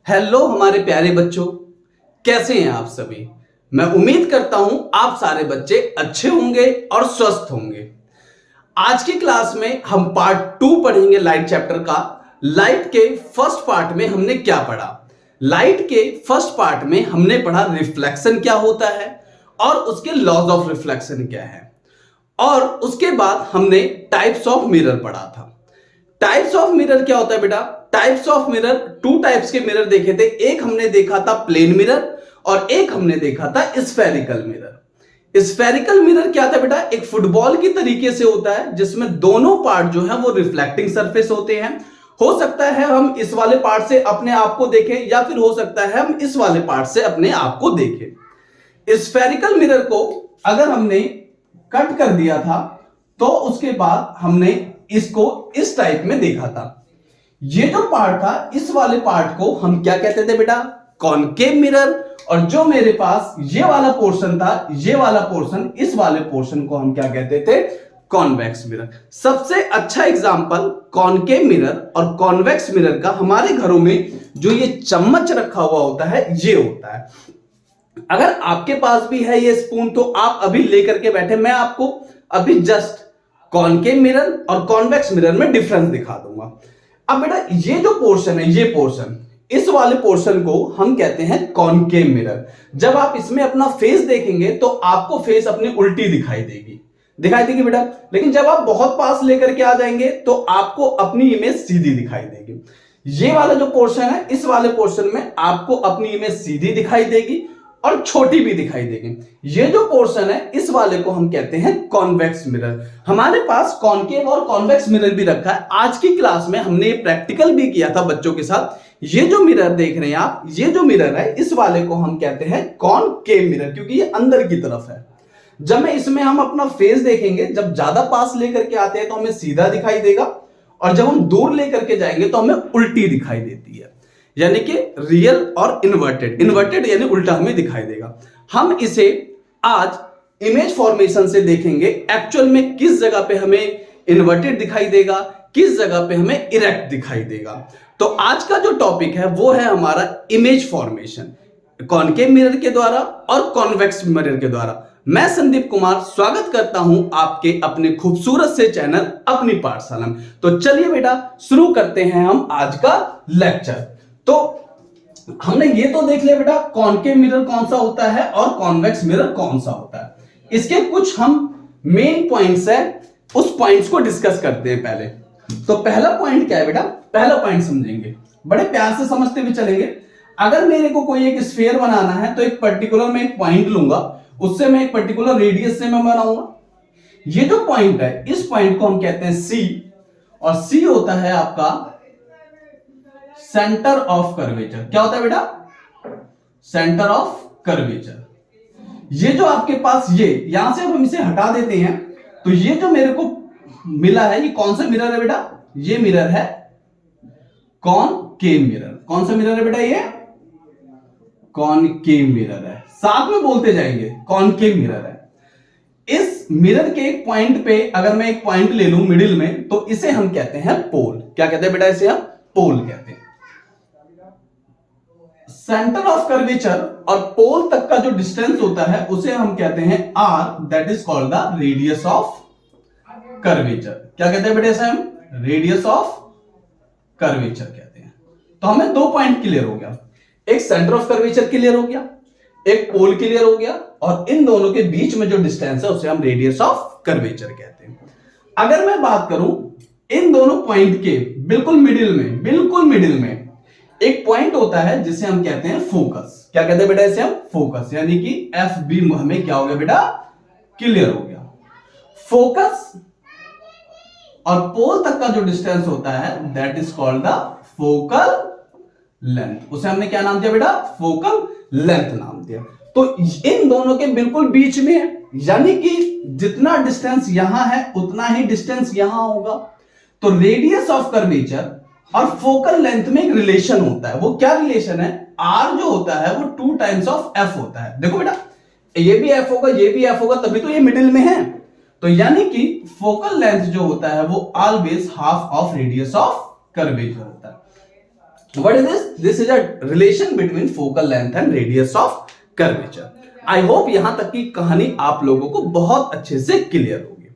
Hello हमारे प्यारे बच्चों, कैसे हैं आप सभी। मैं उम्मीद करता हूं आप सारे बच्चे अच्छे होंगे और स्वस्थ होंगे। आज की क्लास में हम पार्ट 2 पढ़ेंगे लाइट चैप्टर का। लाइट के फर्स्ट पार्ट में हमने क्या पढ़ा? लाइट के फर्स्ट पार्ट में हमने पढ़ा रिफ्लेक्शन क्या होता है और उसके लॉज ऑफ रिफ्लेक्शन क्या है, और उसके बाद हमने टाइप्स ऑफ मिरर पढ़ा था। टाइप्स ऑफ मिरर क्या होता है बेटा? Types of mirror, two types के मिरर देखे थे। एक हमने देखा था प्लेन मिरर और एक हमने देखा था स्फेरिकल मिरर। स्फेरिकल मिरर क्या था बेटा? एक फुटबॉल की तरीके से होता है जिसमें दोनों पार्ट जो है वो रिफ्लेक्टिंग सरफेस होते हैं। हो सकता है हम इस वाले पार्ट से अपने आप को देखें या फिर हो सकता है हम इस वाले पार्ट से अपने आप को देखें। स्फेरिकल मिरर को अगर हमने कट कर दिया था तो उसके बाद हमने इसको इस टाइप में देखा था। ये जो पार्ट था, इस वाले पार्ट को हम क्या कहते थे बेटा? Concave mirror. और जो मेरे पास ये वाला पोर्शन था, ये वाला पोर्शन, इस वाले पोर्शन को हम क्या कहते थे? Convex mirror. सबसे अच्छा एग्जांपल कॉनकेव मिरर और कॉन्वेक्स मिरर का हमारे घरों में जो ये चम्मच रखा हुआ होता है, ये होता है। अगर आपके पास भी है ये स्पून तो आप अभी लेकर के बैठे, मैं आपको अभी जस्ट कॉनकेव मिरर और कॉन्वेक्स मिरर में डिफरेंस दिखा दूंगा। अब बेटा ये जो पोर्शन है, ये पोर्शन, इस वाले पोर्शन को हम कहते हैं कॉनकेव मिरर। जब आप इसमें अपना फेस देखेंगे तो आपको फेस अपनी उल्टी दिखाई देगी बेटा। लेकिन जब आप बहुत पास लेकर के आ जाएंगे तो आपको अपनी इमेज सीधी दिखाई देगी। ये वाला जो पोर्शन है, इस वाले पोर्शन में आपको अपनी इमेज सीधी दिखाई देगी और छोटी भी दिखाई देगी। ये जो पोर्शन है, इस वाले को हम कहते हैं कॉन्वेक्स मिरर। हमारे पास कॉनकेव और कॉन्वेक्स मिरर भी रखा है। आज की क्लास में हमने ये प्रैक्टिकल भी किया था बच्चों के साथ। ये जो मिरर देख रहे हैं आप, ये जो मिरर है, इस वाले को हम कहते हैं कॉनकेव मिरर, क्योंकि ये अंदर की तरफ है। जब मैं इसमें हम अपना फेस देखेंगे, जब ज्यादा पास लेकर के आते हैं तो हमें सीधा दिखाई देगा, और जब हम दूर लेकर के जाएंगे तो हमें उल्टी दिखाई देती है, यानी कि रियल और इन्वर्टेड। इन्वर्टेड यानी उल्टा हमें दिखाई देगा। हम इसे आज इमेज फॉर्मेशन से देखेंगे, एक्चुअल में किस जगह पे हमें इन्वर्टेड दिखाई देगा, किस जगह पे हमें इरेक्ट दिखाई देगा। तो आज का जो टॉपिक है वो है हमारा इमेज फॉर्मेशन, कॉनकेव मिरर के द्वारा और कॉन्वेक्स मिरर के द्वारा। मैं संदीप कुमार स्वागत करता हूं आपके अपने खूबसूरत से चैनल अपनी पाठशाला में। तो चलिए बेटा शुरू करते हैं हम आज का लेक्चर। तो हमने ये तो देख लिया बेटा कॉनकेव मिरर कौन सा होता है और कॉन्वेक्स मिरर कौन सा होता है। इसके कुछ हम मेन पॉइंट्स है, उस पॉइंट्स को डिस्कस करते हैं पहले। तो पहला पॉइंट क्या है बेटा? पहला पॉइंट समझेंगे, बड़े प्यार से समझते हुए चलेंगे। अगर मेरे को कोई एक स्फीयर बनाना है तो एक पर्टिकुलर मैं एक पॉइंट लूंगा, उससे मैं एक पर्टिकुलर रेडियस से मैं बनाऊंगा। ये जो पॉइंट है, इस पॉइंट को हम कहते हैं सी, और सी होता है आपका सेंटर ऑफ कर्वेचर। क्या होता है बेटा? Centre of curvature. ये जो आपके पास, ये यहां से हम इसे हटा देते हैं तो ये जो मेरे को मिला है, ये कौन सा मिरर है बेटा? ये मिरर है कॉनकेव मिरर। कौन सा मिरर है बेटा? ये कॉनकेव मिरर है। साथ में बोलते जाएंगे, कॉनकेव मिरर है। इस मिरर के एक पॉइंट पे अगर मैं एक पॉइंट ले लूं मिडिल में, तो इसे हम कहते हैं पोल। क्या कहते हैं बेटा? इसे हम पोल कहते हैं। सेंटर ऑफ कर्वेचर और पोल तक का जो डिस्टेंस होता है उसे हम कहते हैं R, that is called the radius of curvature. क्या कहते हैं बेटा? इसे हम रेडियस ऑफ कर्वेचर कहते हैं। तो हमें दो पॉइंट क्लियर हो गया, एक सेंटर ऑफ कर्वेचर क्लियर हो गया, एक पोल क्लियर हो गया, और इन दोनों के बीच में जो डिस्टेंस है उसे हम रेडियस ऑफ कर्वेचर कहते हैं। अगर मैं बात करूं इन दोनों पॉइंट के बिल्कुल मिडिल में एक पॉइंट होता है जिसे हम कहते हैं फोकस। क्या कहते हैं बेटा? इसे हम फोकस, यानी कि एफ बी हमें क्या हो गया बेटा? क्लियर हो गया। फोकस और पोल तक का जो डिस्टेंस होता है that is called the focal length. उसे हमने क्या नाम दिया बेटा? फोकल लेंथ नाम दिया। तो इन दोनों के बिल्कुल बीच में है, यानी कि जितना डिस्टेंस यहां है उतना ही डिस्टेंस यहां होगा। तो रेडियस ऑफ कर्वेचर और फोकल लेंथ में एक रिलेशन होता है। वो क्या रिलेशन है? आर जो होता है वो 2 टाइम्स ऑफ एफ होता है। देखो बेटा, ये भी एफ होगा, ये भी एफ होगा, तभी तो ये मिडिल में है। तो यानी कि फोकल लेंथ जो होता है वो always half of radius of curvature होता है। What is this? This is a relation between focal length and radius of curvature. I hope यहां तक की कहानी आप लोगों को बहुत अच्छे से क्लियर होगी।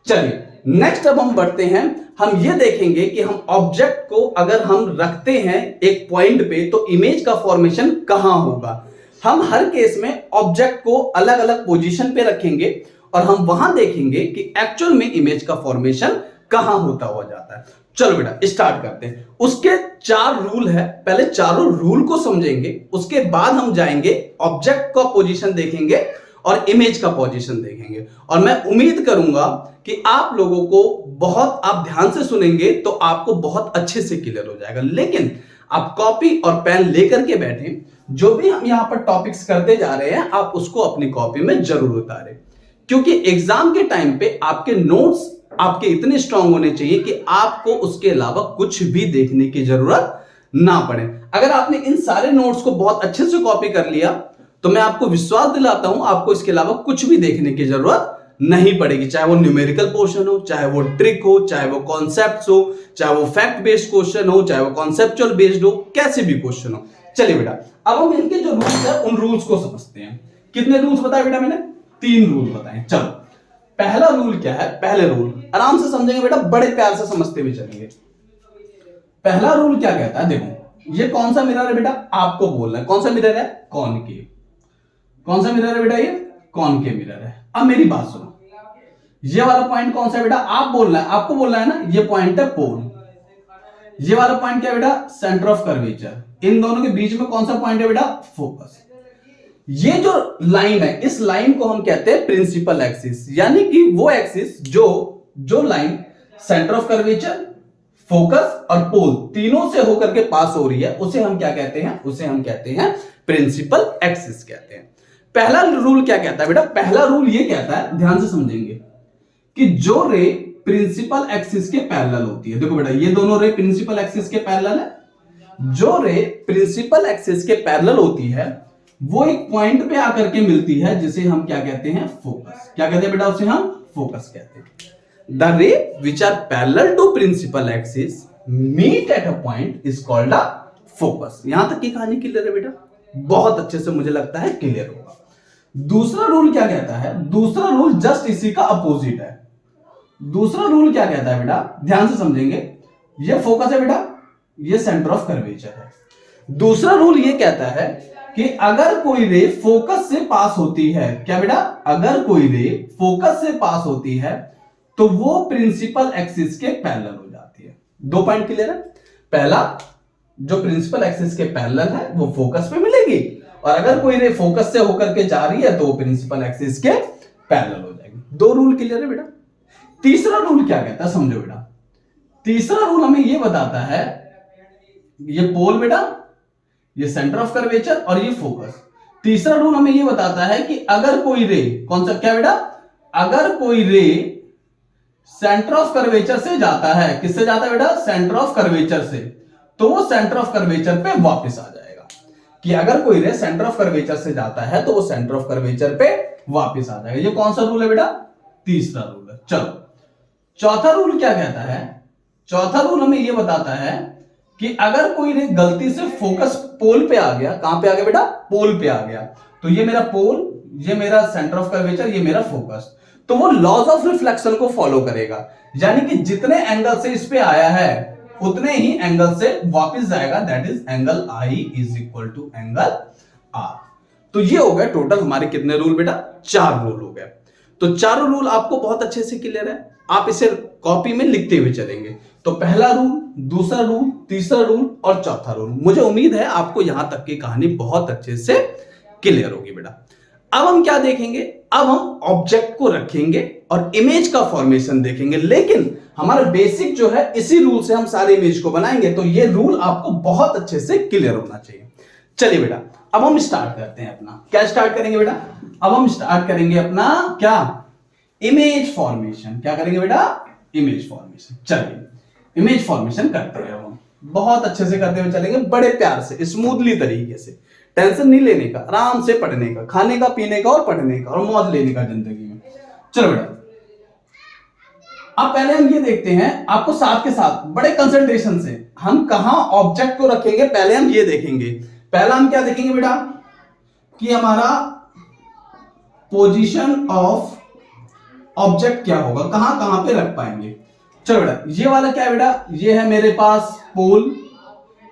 चलिए नेक्स्ट अब हम बढ़ते हैं। हम ये देखेंगे कि हम ऑब्जेक्ट को अगर हम रखते हैं एक पॉइंट पे तो इमेज का फॉर्मेशन कहां होगा। हम हर केस में ऑब्जेक्ट को अलग अलग पोजीशन पे रखेंगे और हम वहां देखेंगे कि एक्चुअल में इमेज का फॉर्मेशन कहां होता हुआ जाता है। चलो बेटा स्टार्ट करते हैं। उसके 4 रूल है, पहले चारों रूल को समझेंगे, उसके बाद हम जाएंगे ऑब्जेक्ट का पोजीशन देखेंगे और इमेज का पोजीशन देखेंगे। और मैं उम्मीद करूंगा कि आप लोगों को बहुत, आप ध्यान से सुनेंगे तो आपको बहुत अच्छे से क्लियर हो जाएगा। लेकिन आप कॉपी और पेन लेकर के बैठे, जो भी हम यहां पर टॉपिक्स करते जा रहे हैं आप उसको अपनी कॉपी में जरूर उतारें, क्योंकि एग्जाम के टाइम पे आपके नोट्स आपके इतने स्ट्रांग होने चाहिए कि आपको उसके अलावा कुछ भी देखने की जरूरत ना पड़े। अगर आपने इन सारे नोट्स को बहुत अच्छे से कॉपी कर लिया तो मैं आपको विश्वास दिलाता हूं आपको इसके अलावा कुछ भी देखने की जरूरत नहीं पड़ेगी, चाहे वो न्यूमेरिकल पोर्शन हो, चाहे वो ट्रिक हो, चाहे वो कॉन्सेप्ट्स हो, चाहे वो फैक्ट बेस्ड क्वेश्चन हो, चाहे वो कॉन्सेप्चुअल बेस्ड हो, कैसे भी क्वेश्चन हो। चलिए बेटा अब हम इनके जो रूल्स है उन रूल्स को समझते हैं। कितने रूल्स बताए बेटा मैंने? 3 रूल बताए। चलो पहला रूल क्या है? पहले रूल आराम से समझेंगे बेटा, बड़े प्यार से समझते हुए चलेंगे। पहला रूल क्या कहता है? देखो ये कौन सा मिरर है बेटा, आपको बोलना है कौन सा मिरर है? कॉनकेव। कौन सा मिरर है बेटा? ये कॉनकेव मिरर है। अब मेरी बात सुनो, ये वाला पॉइंट कौन सा है बेटा? आप बोलना है, आपको बोलना है ना, ये पॉइंट है पोल। ये वाला पॉइंट क्या है बेटा? Centre of curvature. इन दोनों के बीच में कौन सा पॉइंट है बेटा? फोकस। ये जो लाइन है इस लाइन को हम कहते हैं प्रिंसिपल एक्सिस, यानी कि वो एक्सिस जो line centre of curvature, focus और पोल तीनों से होकर के पास हो रही है उसे हम क्या कहते हैं? उसे हम कहते हैं प्रिंसिपल एक्सिस कहते हैं। पहला रूल क्या कहता है बेटा? पहला रूल ये कहता है, ध्यान से समझेंगे, कि जो रे प्रिंसिपल एक्सिस के पैरेलल होती है, देखो बेटा ये दोनों रे प्रिंसिपल एक्सिस के पैरेलल है। जो रे प्रिंसिपल एक्सिस के पैरेलल होती है वो एक पॉइंट पे आकर के मिलती है जिसे हम क्या कहते हैं? फोकस। क्या कहते हैं बेटा? उसे हम फोकस कहते हैं। The ray which are parallel to principal axis meet at a point is called a focus. यहां तक की कहानी क्लियर है बेटा? बहुत अच्छे से मुझे लगता है क्लियर होगा। दूसरा रूल क्या कहता है? दूसरा रूल जस्ट इसी का अपोजिट है। दूसरा रूल क्या कहता है बेटा? ध्यान से समझेंगे, ये फोकस है बेटा, ये सेंटर ऑफ कर्वेचर है। दूसरा रूल ये कहता है कि अगर कोई रे फोकस से पास होती है, क्या बेटा? अगर कोई रे फोकस से पास होती है तो वो प्रिंसिपल एक्सिस के पैरेलल हो जाती है। 2 पॉइंट क्लियर है? पहला, जो प्रिंसिपल एक्सिस के पैरेलल है वो फोकस पे मिलेगी, और अगर कोई रे फोकस से होकर के जा रही है तो वो प्रिंसिपल एक्सिस के पैरेलल हो जाएगी। 2 रूल क्लियर है बेटा? तीसरा रूल क्या कहता है? समझो बेटा, तीसरा रूल हमें ये बताता है, ये पोल बेटा, ये सेंटर ऑफ कर्वेचर और ये फोकस। तीसरा रूल हमें ये बताता है कि अगर कोई रे, कौन सा, क्या बेटा? अगर कोई रे सेंटर ऑफ कर्वेचर से जाता है, किससे जाता है बेटा? सेंटर ऑफ कर्वेचर से, तो वो सेंटर ऑफ कर्वेचर पे वापस आ जाएगा। कि अगर कोई रे सेंटर ऑफ कर्वेचर से जाता है तो वो सेंटर ऑफ कर्वेचर पे वापस आ जाएगा। ये कौन सा रूल है बेटा? तीसरा रूल है। चलो चौथा रूल क्या कहता है? चौथा रूल हमें यह बताता है कि अगर कोई रे गलती से फोकस पोल पे आ गया, कहां पे आ गया बेटा? पोल पे आ गया, तो ये मेरा पोल, ये मेरा सेंटर ऑफ कर्वेचर, ये मेरा फोकस, तो वो लॉज ऑफ रिफ्लेक्शन को फॉलो करेगा, यानी कि जितने एंगल से इस पे आया है उतने ही एंगल से वापस जाएगा। That is angle I is equal to angle R. तो ये हो गया टोटल हमारे कितने रूल बेटा? 4 रूल हो गए। तो चारों रूल आपको बहुत अच्छे से क्लियर है, आप इसे कॉपी में लिखते हुए चलेंगे। तो पहला रूल, दूसरा रूल, तीसरा रूल और चौथा रूल। मुझे उम्मीद है आपको यहां तक की कहानी बहुत अच्छे से क्लियर होगी बेटा। अब हम क्या देखेंगे? अब हम ऑब्जेक्ट को रखेंगे और इमेज का फॉर्मेशन देखेंगे, लेकिन हमारा बेसिक जो है इसी रूल से हम सारे इमेज को बनाएंगे। तो ये रूल आपको बहुत अच्छे से क्लियर होना चाहिए। चलिए बेटा अब हम स्टार्ट करते हैं अपना, क्या स्टार्ट करेंगे बेटा? अब हम स्टार्ट करेंगे अपना क्या? Image formation. क्या करेंगे बेटा? Image formation. चलिए इमेज फॉर्मेशन करते हैं हम, बहुत अच्छे से करते हुए चलेंगे, बड़े प्यार से, स्मूथली तरीके से। टेंशन नहीं लेने का, आराम से पढ़ने का, खाने का, पीने का और पढ़ने का और मौज लेने का जिंदगी में। चलो बेटा अब पहले हम ये देखते हैं आपको साथ के साथ बड़े कंसंट्रेशन से हम कहां ऑब्जेक्ट को रखेंगे, पहले हम ये देखेंगे। पहला हम क्या देखेंगे बेटा कि हमारा पोजीशन ऑफ ऑब्जेक्ट क्या होगा, कहां कहां पे रख पाएंगे। चलो बेटा ये वाला क्या है बेटा, ये है मेरे पास पोल,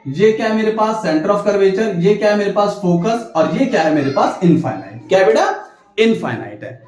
ये क्या है मेरे पास सेंटर ऑफ कर्वेचर, ये क्या है मेरे पास फोकस, और ये क्या है मेरे पास इनफाइनाइट। क्या है बेटा, इनफाइनाइट है।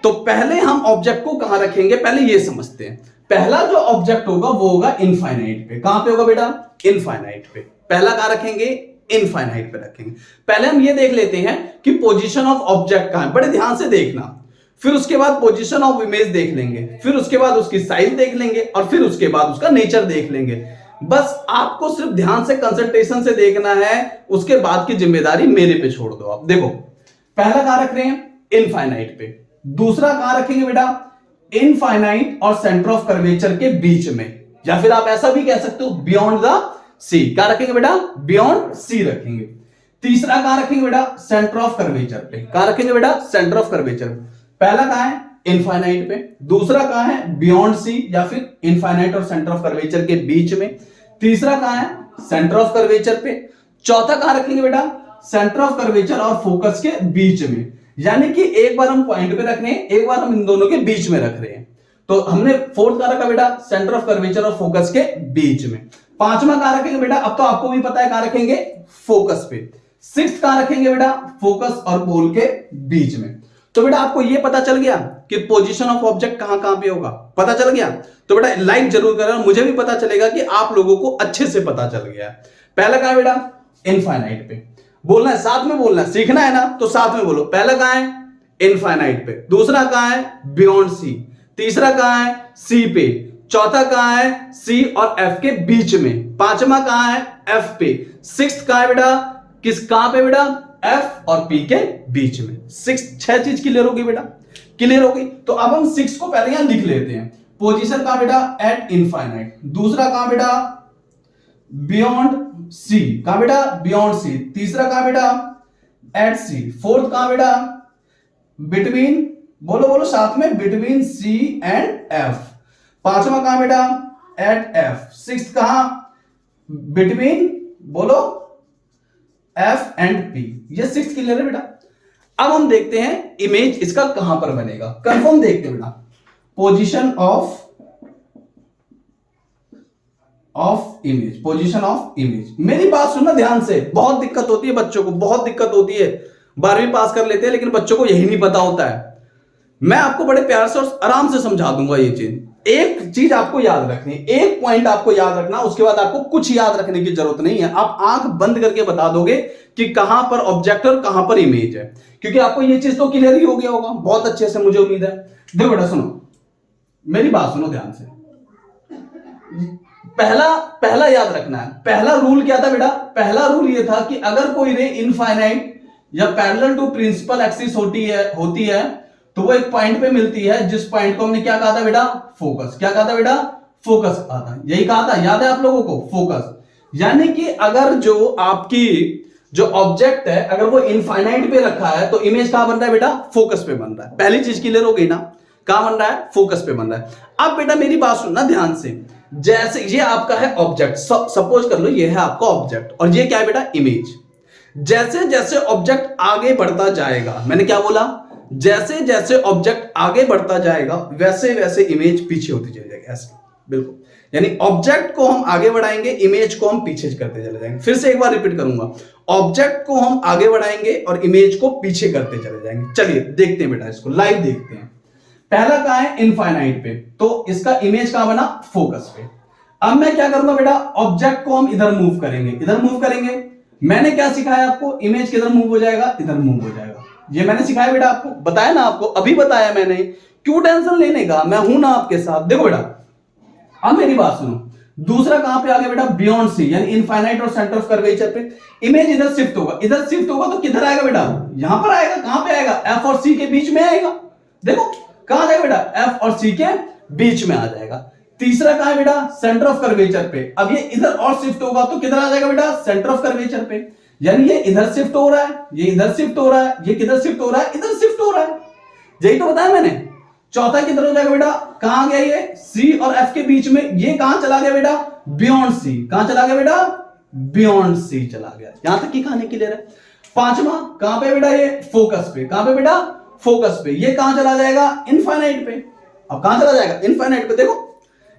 तो पहले हम ऑब्जेक्ट को कहां रखेंगे पहले ये समझते हैं। पहला जो ऑब्जेक्ट होगा वो होगा इनफाइनाइट पे। कहां पे होगा बेटा, इनफाइनाइट पे। पहला कहां रखेंगे, इनफाइनाइट पे रखेंगे। पहले हम ये देख लेते हैं कि पोजीशन ऑफ ऑब्जेक्ट कहां है, बड़े ध्यान से देखना। फिर उसके बाद पोजीशन ऑफ इमेज देख लेंगे, फिर उसके बाद उसकी साइज देख लेंगे, और फिर उसके बाद उसका नेचर देख लेंगे। बस आपको सिर्फ ध्यान से कंसंट्रेशन से देखना है, उसके बाद की जिम्मेदारी मेरे पे छोड़ दो। आप देखो पहला कहां रख रहे हैं, इनफाइनाइट पे। दूसरा कहां रखेंगे बेटा, इनफाइनाइट और सेंटर ऑफ कर्वेचर के बीच में, या फिर आप ऐसा भी कह सकते हो बियॉन्ड द सी। क्या रखेंगे बेटा, बियॉन्ड सी रखेंगे। तीसरा कहां रखेंगे बेटा, सेंटर ऑफ कर्वेचर पे। कहां रखेंगे बेटा, सेंटर ऑफ कर्वेचर। पहला कहां है, इनफाइनाइट पे। दूसरा कहां है, बियॉन्ड सी या फिर इनफाइनाइट और सेंटर ऑफ कर्वेचर के बीच में। तीसरा कहां है, सेंटर ऑफ कर्वेचर पे। चौथा कहां रखेंगे बेटा, सेंटर ऑफ कर्वेचर और फोकस के बीच में। यानी कि एक बार हम पॉइंट पे रख रहे हैं, एक बार हम इन दोनों के बीच में रख रहे हैं। तो हमने फोर्थ कहां रखा बेटा, सेंटर ऑफ कर्वेचर और फोकस के बीच में। पांचवा कहां रखेंगे बेटा, अब तो आपको भी पता है कहां रखेंगे, फोकस पे। सिक्स्थ कहां रखेंगे बेटा, फोकस और पोल के बीच में। तो बेटा आपको यह पता चल गया कि पोजीशन ऑफ ऑब्जेक्ट कहां कहां पे होगा, पता चल गया। तो बेटा लाइक जरूर करना, मुझे भी पता चलेगा कि आप लोगों को अच्छे से पता चल गया है। पहला कहां है बेटा, इनफाइनाइट पे। बोलना है, साथ में बोलना है, सीखना है ना, तो साथ में बोलो। पहला कहां है, इनफाइनाइट पे। दूसरा कहां है, बियॉन्ड सी। तीसरा कहां है, सी पे। चौथा कहां है, सी और एफ के बीच में। पांचवा कहां है, एफ पे। सिक्स्थ कहां है बेटा, कहां पे बेटा, एफ और पी के बीच में। सिक्स, 6 चीज क्लियर होगी बेटा, क्लियर होगी। तो अब हम 6 को पहले यहां लिख लेते हैं। पोजीशन कहां बेटा, एट इनफाइनाइट। दूसरा कहां बेटा, बियॉन्ड सी। कहां बेटा, बियॉन्ड सी। तीसरा कहां बेटा, एट सी। फोर्थ कहां बेटा, बिटवीन, बोलो बोलो साथ में, बिटवीन सी एंड एफ। पांचवा कहां बेटा, एट एफ। सिक्स्थ कहां, बिटवीन, बोलो, एफ एंड पी। ये 6 क्लियर है बेटा। अब हम देखते हैं इमेज इसका कहां पर बनेगा, कंफर्म देखते हैं बेटा। Position of image, position of image. मेरी बात सुनना ध्यान से, बहुत दिक्कत होती है बच्चों को, बहुत दिक्कत होती है। 12वीं पास कर लेते हैं लेकिन बच्चों को यही नहीं पता होता है। मैं आपको बड़े प्यार से और आराम से समझा दूंगा ये चीज। एक चीज आपको याद रखनी है, एक पॉइंट आपको याद रखना, उसके बाद आपको कुछ याद रखने की जरूरत नहीं है। आप आंख बंद करके बता दोगे कि कहां पर ऑब्जेक्ट और कहां पर इमेज है, क्योंकि आपको ये चीज तो क्लियर ही हो गया होगा बहुत अच्छे से, मुझे उम्मीद है। देखो बेटा सुनो, मेरी बात सुनो ध्यान से। पहला याद रखना है। पहला रूल क्या था बेटा, पहला रूल ये था कि अगर कोई रे इनफाइनाइट या पैरेलल टू प्रिंसिपल एक्सिस होती है तो वो एक पॉइंट पे मिलती है, जिस पॉइंट को हमने क्या कहा था बेटा, फोकस। क्या कहा था बेटा, फोकस कहा था, यही कहा था, याद है आप लोगों को, फोकस। यानी कि अगर जो आपकी जो ऑब्जेक्ट है अगर वो इनफाइनाइट पे रखा है तो इमेज कहां बन रहा है बेटा, फोकस पे बन रहा है। पहली चीज क्लियर हो गई ना, कहां बन रहा है, फोकस पे बन रहा है। अब बेटा मेरी बात सुनना ध्यान से। जैसे ये आपका है ऑब्जेक्ट, सपोज कर लो ये है आपका ऑब्जेक्ट, और ये क्या है बेटा, इमेज। जैसे जैसे ऑब्जेक्ट आगे बढ़ता जाएगा, मैंने क्या बोला, जैसे जैसे ऑब्जेक्ट आगे बढ़ता जाएगा वैसे वैसे इमेज पीछे होती चली जाएगी, ऐसे बिल्कुल। यानी ऑब्जेक्ट को हम आगे बढ़ाएंगे, इमेज को हम पीछे करते चले जाएंगे। फिर से एक बार रिपीट करूंगा, ऑब्जेक्ट को हम आगे बढ़ाएंगे और इमेज को पीछे करते चले जाएंगे। चलिए देखते हैं बेटा, इसको लाइव देखते हैं। पहला कहां है, इनफाइनाइट पे, तो इसका इमेज कहां बना, फोकस पे। अब मैं क्या करूंगा बेटा, ऑब्जेक्ट को हम इधर मूव करेंगे, इधर मूव करेंगे। मैंने क्या सिखाया आपको, इमेज किधर मूव हो जाएगा, इधर मूव हो जाएगा। ये मैंने सिखाया बेटा आपको, बताया ना आपको, अभी बताया मैंने। क्यों टेंशन लेने का, मैं हूं ना आपके साथ। देखो बेटा अब मेरी बात सुनो, दूसरा कहां पे आ गया बेटा, बियॉन्ड सी, यानी इनफाइनाइट और सेंटर ऑफ कर्वेचर पे। इमेज इधर शिफ्ट होगा, इधर शिफ्ट होगा तो किधर आएगा बेटा, यहां पर आएगा। कहां पे आएगा, एफ और सी के बीच में आएगा। देखो कहां जाएगा बेटा, एफ और सी के बीच में आ जाएगा। तीसरा कहां है बेटा, सेंटर ऑफ कर्वेचर पे। अब ये इधर और शिफ्ट होगा तो किधर आ जाएगा बेटा, सेंटर ऑफ कर्वेचर पे। यानी ये इधर शिफ्ट हो रहा है, ये इधर शिफ्ट हो रहा है, ये किधर शिफ्ट हो रहा है, इधर शिफ्ट हो रहा है। यही तो बताया मैंने। चौथा किधर हो जाएगा बेटा, कहां गया ये, सी और एफ के बीच में, ये कहां चला गया बेटा, बियॉन्ड सी। कहां चला गया बेटा, बियॉन्ड सी चला गया। यहां तक की कहानी क्लियर है। पांचवा कहां पे बेटा, ये फोकस पे। कहां पे बेटा, फोकस पे। ये कहां चला जाएगा, इनफाइनाइट पे। अब कहां चला जाएगा, इनफाइनाइट पे। देखो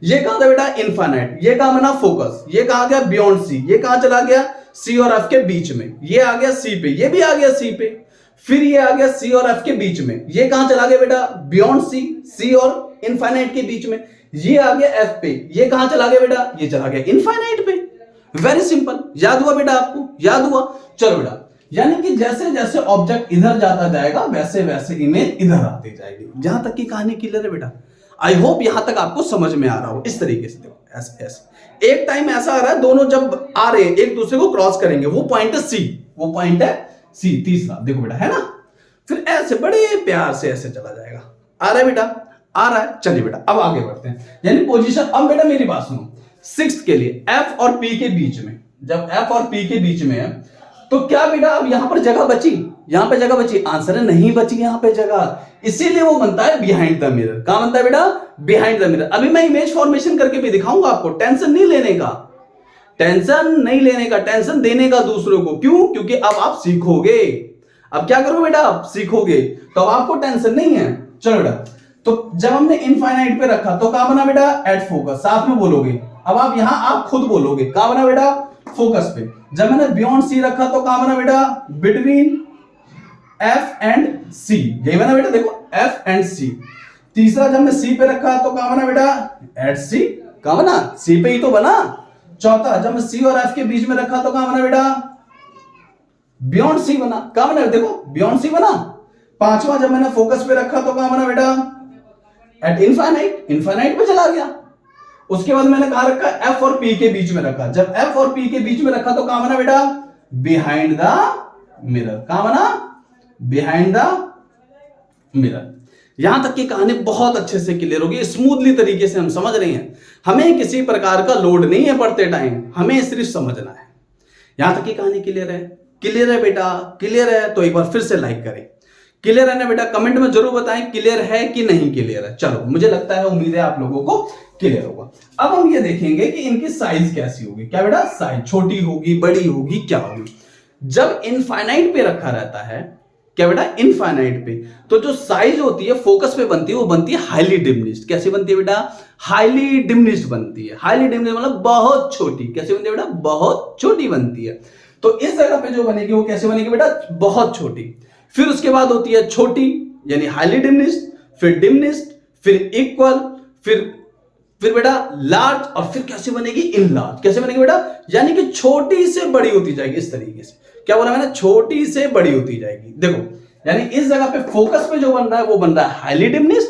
ये कहां था बेटा, इनफाइनाइट। ये कहां बना, फोकस। ये कहां गया, बियॉन्ड सी। ये कहां चला गया, सी और एफ के बीच में। ये आ गया सी पे, ये भी आ गया सी पे। फिर ये आ गया सी और एफ के बीच में। ये कहां चला गया बेटा, बियॉन्ड सी, सी और इनफाइनाइट के बीच में। ये आ गया एफ पे। ये कहां चला गया बेटा, ये चला गया इनफाइनाइट पे। वेरी सिंपल, याद हुआ बेटा आपको, याद हुआ। चलो बेटा, यानी कि जैसे जैसे ऑब्जेक्ट इधर जाता जाएगा वैसे वैसे इमेज इधर आती जाएगी। जहां तक की कहानी क्लियर है बेटा। आई होप यहां तक आपको समझ में आ रहा हो। इस तरीके से देखो, ऐसे ऐसे एक टाइम ऐसा आ रहा है, दोनों जब आ रहे हैं एक दूसरे को क्रॉस करेंगे, वो पॉइंट है सी, वो पॉइंट है सी। तीसरा देखो बेटा, है ना। फिर ऐसे बड़े प्यार से ऐसे चला जाएगा। आ रहा है बेटा, आ रहा है। चलिए बेटा अब आगे बढ़ते हैं। यानी पोजीशन, अब बेटा मेरी बात सुनो, सिक्स्थ के लिए एफ और पी के बीच में, जब एफ और पी के बीच में है तो क्या बेटा अब यहां पर जगह बची, यहां पे जगह बची, आंसर है नहीं बची यहां पे जगह, इसीलिए वो बनता है बिहाइंड द मिरर। कहां बनता है बेटा, बिहाइंड द मिरर। अभी मैं इमेज फॉर्मेशन करके भी दिखाऊंगा आपको, टेंशन नहीं लेने का, टेंशन नहीं लेने का, टेंशन देने का दूसरों को। क्यों, क्योंकि अब आप सीखोगे। अब क्या करोगे बेटा, आप सीखोगे तो अब आपको टेंशन नहीं है। चलो बेटा, तो जब हमने इनफाइनाइट पे रखा तो कहां बना बेटा, एट फोकस। साथ में बोलोगे, अब आप यहां आप खुद बोलोगे, कहां बना बेटा, फोकस पे। जब मैंने बियॉन्ड सी रखा तो कहां बना बेटा, बिटवीन एफ एंड सी। यही बना बेटा, देखो एफ एंड सी। तीसरा जब मैं सी पे रखा तो कहां बना बेटा, एट सी। कहां बना, सी पे ही तो बना। चौथा जब मैं सी और एफ के बीच में रखा तो कहां बना बेटा, बियॉन्ड सी बना। कहां बना, देखो बियॉन्ड सी बना। पांचवा जब मैंने फोकस पे रखा तो कहां बना बेटा, एट इनफाइनाइट, इनफाइनाइट पे चला गया। उसके बाद मैंने कहा रखा एफ और पी के बीच में रखा। जब एफ और पी के बीच में रखा तो कहां बना बेटा, बिहाइंड द मिरर। कहां बना, बिहाइंड द मिरर। यहां तक की कहानी बहुत अच्छे से क्लियर होगी, स्मूथली तरीके से हम समझ रहे हैं। हमें किसी प्रकार का लोड नहीं है पढ़ते टाइम, हमें सिर्फ समझना है। यहां तक की कहानी क्लियर है, क्लियर है बेटा, क्लियर है तो एक बार फिर से लाइक करें। क्लियर है ना बेटा, कमेंट में जरूर बताएं क्लियर है कि नहीं क्लियर है। चलो मुझे लगता है, उम्मीद है आप लोगों को क्लियर होगा। अब हम ये देखेंगे कि इनकी साइज कैसी होगी। क्या बेटा, साइज छोटी होगी, बड़ी होगी, क्या होगी। जब इनफाइनाइट पे रखा रहता है, क्या बेटा, इनफाइनाइट पे, तो जो साइज होती है फोकस पे बनती है, वो बनती है हाईली डिमिनिश्ड। कैसे बनती है बेटा, हाईली डिमिनिश्ड बनती है। हाईली डिमिनिश्ड मतलब बहुत छोटी। कैसे बनती है बेटा, बहुत छोटी बनती है। तो इस जगह पे जो बनेगी वो कैसे बनेगी बेटा, बहुत छोटी। फिर उसके बाद होती है छोटी यानी हाईली डिमिनिश्ड, फिर डिमिनिश्ड, फिर इक्वल, फिर बेटा लार्ज, और फिर कैसे बनेगी, इन लार्ज। कैसे बनेगी बेटा, यानी कि छोटी से बड़ी होती जाएगी। इस तरीके से, क्या बोला मैंने, छोटी से बड़ी होती जाएगी। देखो यानी इस जगह पे फोकस पे जो बन रहा है वो बन रहा है हाईली डिमिनिश्ड,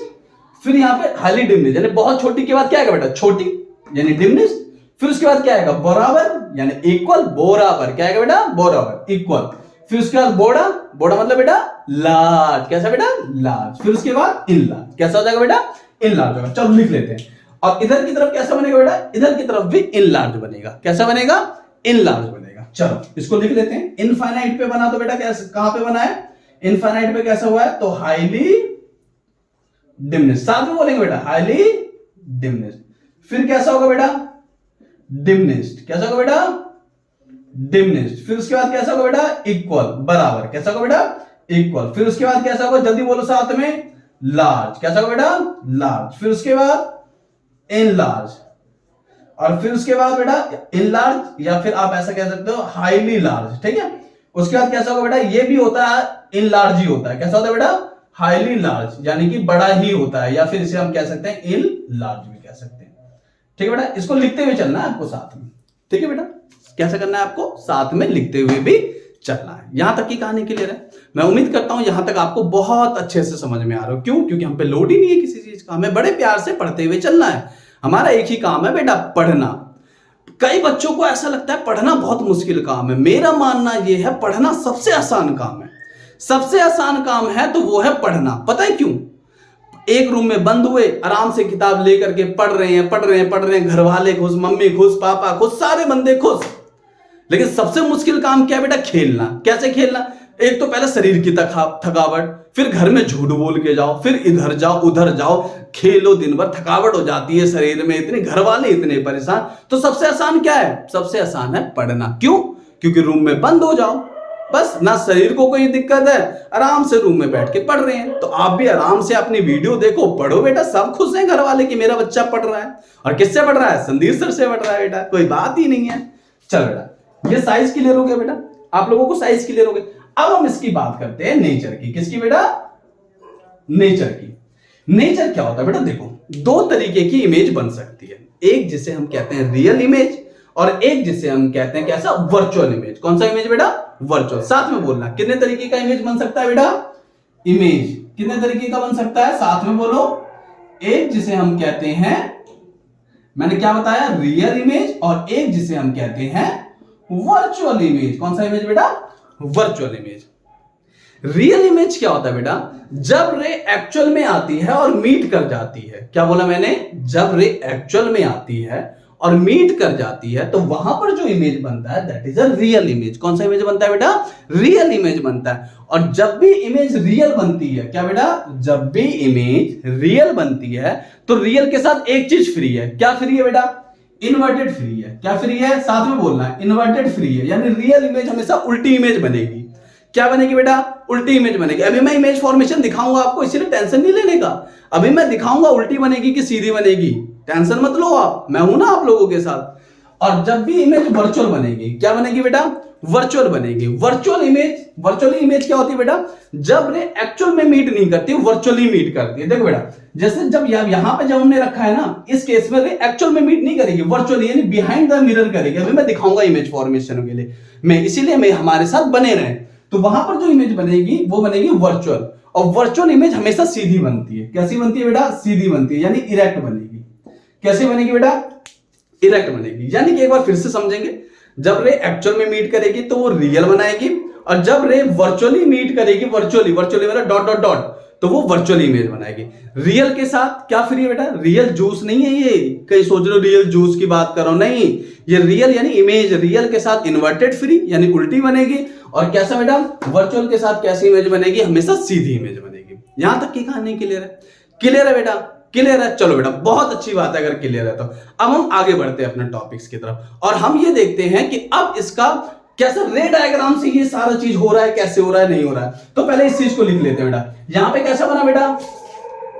फिर यहां पे हाईली डिमिनिश्ड यानी बहुत छोटी के बाद क्या आएगा बेटा, छोटी यानी डिमिनिश्ड, फिर उसके बाद क्या आएगा, बराबर यानी इक्वल, बराबर क्या आएगा बेटा, बराबर, इक्वल, फिर उसके बाद बोड़ा, बोड़ा मतलब बेटा लार्ज। कैसा बेटा, लार्ज। फिर उसके बाद इन लार्ज। कैसा हो जाएगा बेटा, इन लार्ज होगा। चलो लिख लेते हैं। और इधर की तरफ कैसा बनेगा बेटा, इधर की तरफ भी इन लार्ज बनेगा। कैसा बनेगा, इन लार्ज बनेगा। चलो इसको लिख लेते हैं। इनफाइनाइट पे बना तो बेटा कैसे, कहां पे बना है, इनफाइनाइट पे कैसा हुआ है, तो हाईली डिमिनिश्ड। साथ में बोलेंगे बेटा, हाईली डिमिनिश्ड। फिर कैसा होगा बेटा, डिमिनिश्ड। कैसा होगा बेटा, डिमिनिश्ड। फिर उसके बाद कैसा होगा बेटा, इक्वल, बराबर। कैसा होगा बेटा, इक्वल। फिर उसके बाद कैसा होगा, जल्दी बोलो साथ में, लार्ज। कैसा होगा बेटा, लार्ज। फिर उसके बाद इन लार्ज, और फिर उसके बाद बेटा इन लार्ज, या फिर आप ऐसा कह सकते हो हाईली लार्ज। ठीक है, उसके बाद कैसा होगा बेटा, ये भी होता है इन लार्ज ही होता है। कैसा होता है बेटा, हाईली लार्ज यानी कि बड़ा ही होता है, या फिर इसे हम कह सकते हैं इन लार्ज भी कह सकते हैं। ठीक है बेटा, इसको लिखते हुए चलना है आपको साथ में। ठीक है बेटा, कैसे करना है आपको, साथ में लिखते हुए भी चलना है। यहां तक की कहानी क्लियर है। मैं उम्मीद करता हूं यहां तक आपको बहुत अच्छे से समझ में आ रहा हो। क्यों, क्योंकि हम पे लोड ही नहीं है किसी चीज का, हमें बड़े प्यार से पढ़ते हुए चलना है। हमारा एक ही काम है बेटा, पढ़ना। कई बच्चों को ऐसा लगता है पढ़ना बहुत मुश्किल काम है। मेरा मानना यह है पढ़ना सबसे आसान काम है। सबसे आसान काम है तो वो है पढ़ना। पता है क्यों, एक रूम में बंद हुए, आराम से किताब लेकर के पढ़ रहे हैं, घर वाले खुश, मम्मी खुश, पापा खुश, सारे बंदे खुश। लेकिन सबसे मुश्किल काम क्या है बेटा, खेलना। कैसे खेलना, एक तो पहले शरीर की थकावट, फिर घर में झूठ बोल के जाओ, फिर इधर जाओ उधर जाओ, खेलो दिन भर, थकावट हो जाती है शरीर में, इतने घर वाले इतने परेशान। तो सबसे आसान क्या है? सबसे आसान है पढ़ना। क्यों? क्योंकि रूम में बंद हो जाओ, बस ना शरीर को कोई दिक्कत है, आराम से रूम में बैठ के पढ़ रहे हैं। तो आप भी आराम से अपनी वीडियो देखो, पढ़ो बेटा। सब खुश हैं घर वाले कि मेरा बच्चा पढ़ रहा है। और किससे पढ़ रहा है? संदीप सर से पढ़ रहा है बेटा, कोई बात ही नहीं है। चल बेटा, ये साइज क्लियर हो गया बेटा, आप लोगों को साइज क्लियर हो गया। अब हम इसकी बात करते हैं नेचर की। किसकी बेटा? नेचर की। नेचर क्या होता है बेटा? देखो, दो तरीके की इमेज बन सकती है। एक जिसे हम कहते हैं रियल इमेज, और एक जिसे हम कहते हैं कैसा? Virtual image. कौन सा इमेज बेटा? वर्चुअल। साथ में बोलना, कितने तरीके का इमेज बन सकता है बेटा? इमेज कितने तरीके का बन सकता है? साथ में बोलो। एक जिसे हम कहते हैं, मैंने क्या बताया? रियल इमेज, और एक जिसे हम कहते हैं वर्चुअल इमेज। कौन सा इमेज बेटा? Virtual image. रियल इमेज क्या होता है बेटा? जब रे एक्चुअल में आती है और मीट कर जाती है। क्या बोला मैंने? जब रे एक्चुअल में आती है और मीट कर जाती है, तो वहां पर जो इमेज बनता है that is a real image. कौन सा इमेज बनता है बेटा? रियल इमेज बनता है। और जब भी इमेज रियल बनती है, क्या बेटा? जब भी इमेज रियल बनती है तो रियल के साथ एक चीज फ्री है। क्या फ्री है बेटा? इन्वर्टेड फ्री है। क्या फ्री है? साथ में बोलना है, इन्वर्टेड फ्री है। यानी रियल इमेज हमेशा उल्टी इमेज बनेगी। क्या बनेगी बेटा? उल्टी इमेज बनेगी। अभी मैं इमेज फॉर्मेशन दिखाऊंगा आपको, इसीलिए टेंशन नहीं लेने का। अभी मैं दिखाऊंगा उल्टी बनेगी कि सीधी बनेगी, टेंशन मत लो आप, मैं हूं ना आप लोगों के साथ। और जब भी इमेज वर्चुअल बनेगी, क्या बनेगी बेटा? वर्चुअल बनेगी। वर्चुअल इमेज क्या होती है बेटा? जब रे एक्चुअल में मीट नहीं करती, वर्चुअली मीट करती है। देखो बेटा, जैसे जब यहां पे जब हमने रखा है ना, इस केस में रे एक्चुअल में मीट नहीं करेगी, वर्चुअली यानी बिहाइंड द मिरर करेगी। अभी मैं दिखाऊंगा इमेज फॉर्मेशन के लिए, मैं इसीलिए मैं हमारे साथ बने रहे। तो वहां पर जो इमेज बनेगी वो बनेगी वर्चुअल। और वर्चुअल इमेज हमेशा सीधी बनती है। कैसी बनती है बेटा? सीधी बनती है, यानी इरेक्ट बनेगी। कैसे बनेगी बेटा? इरेक्ट बनेगी। यानी कि एक बार फिर से समझेंगे, जब रे एक्चुअल में मीट करेगी तो वो रियल बनाएगी, और जब रे वर्चुअली मीट करेगी, वर्चुअली मतलब डॉट डॉट डॉट, तो वो वर्चुअली इमेज बनाएगी। रियल के साथ क्या फ्री है बेटा? रियल जूस नहीं है ये, कहीं सोच रहे हो रियल जूस की बात कर रहा हूं, नहीं। ये रियल यानी इमेज रियल के साथ इन्वर्टेड फ्री यानी उल्टी बनेगी। और कैसा बेटा? वर्चुअल के साथ कैसी इमेज बनेगी? हमेशा सीधी इमेज बनेगी। यहां तक की कहानी क्लियर है? क्लियर है बेटा? क्लियर है? चलो बेटा, बहुत अच्छी बात है अगर क्लियर है तो। अब हम आगे बढ़ते हैं अपने टॉपिक्स की तरफ, और हम ये देखते हैं कि अब इसका कैसे रे डायग्राम से ये सारा चीज हो रहा है, कैसे हो रहा है, नहीं हो रहा है। तो पहले इस चीज को लिख लेते हैं बेटा। यहां पे कैसा बना बेटा?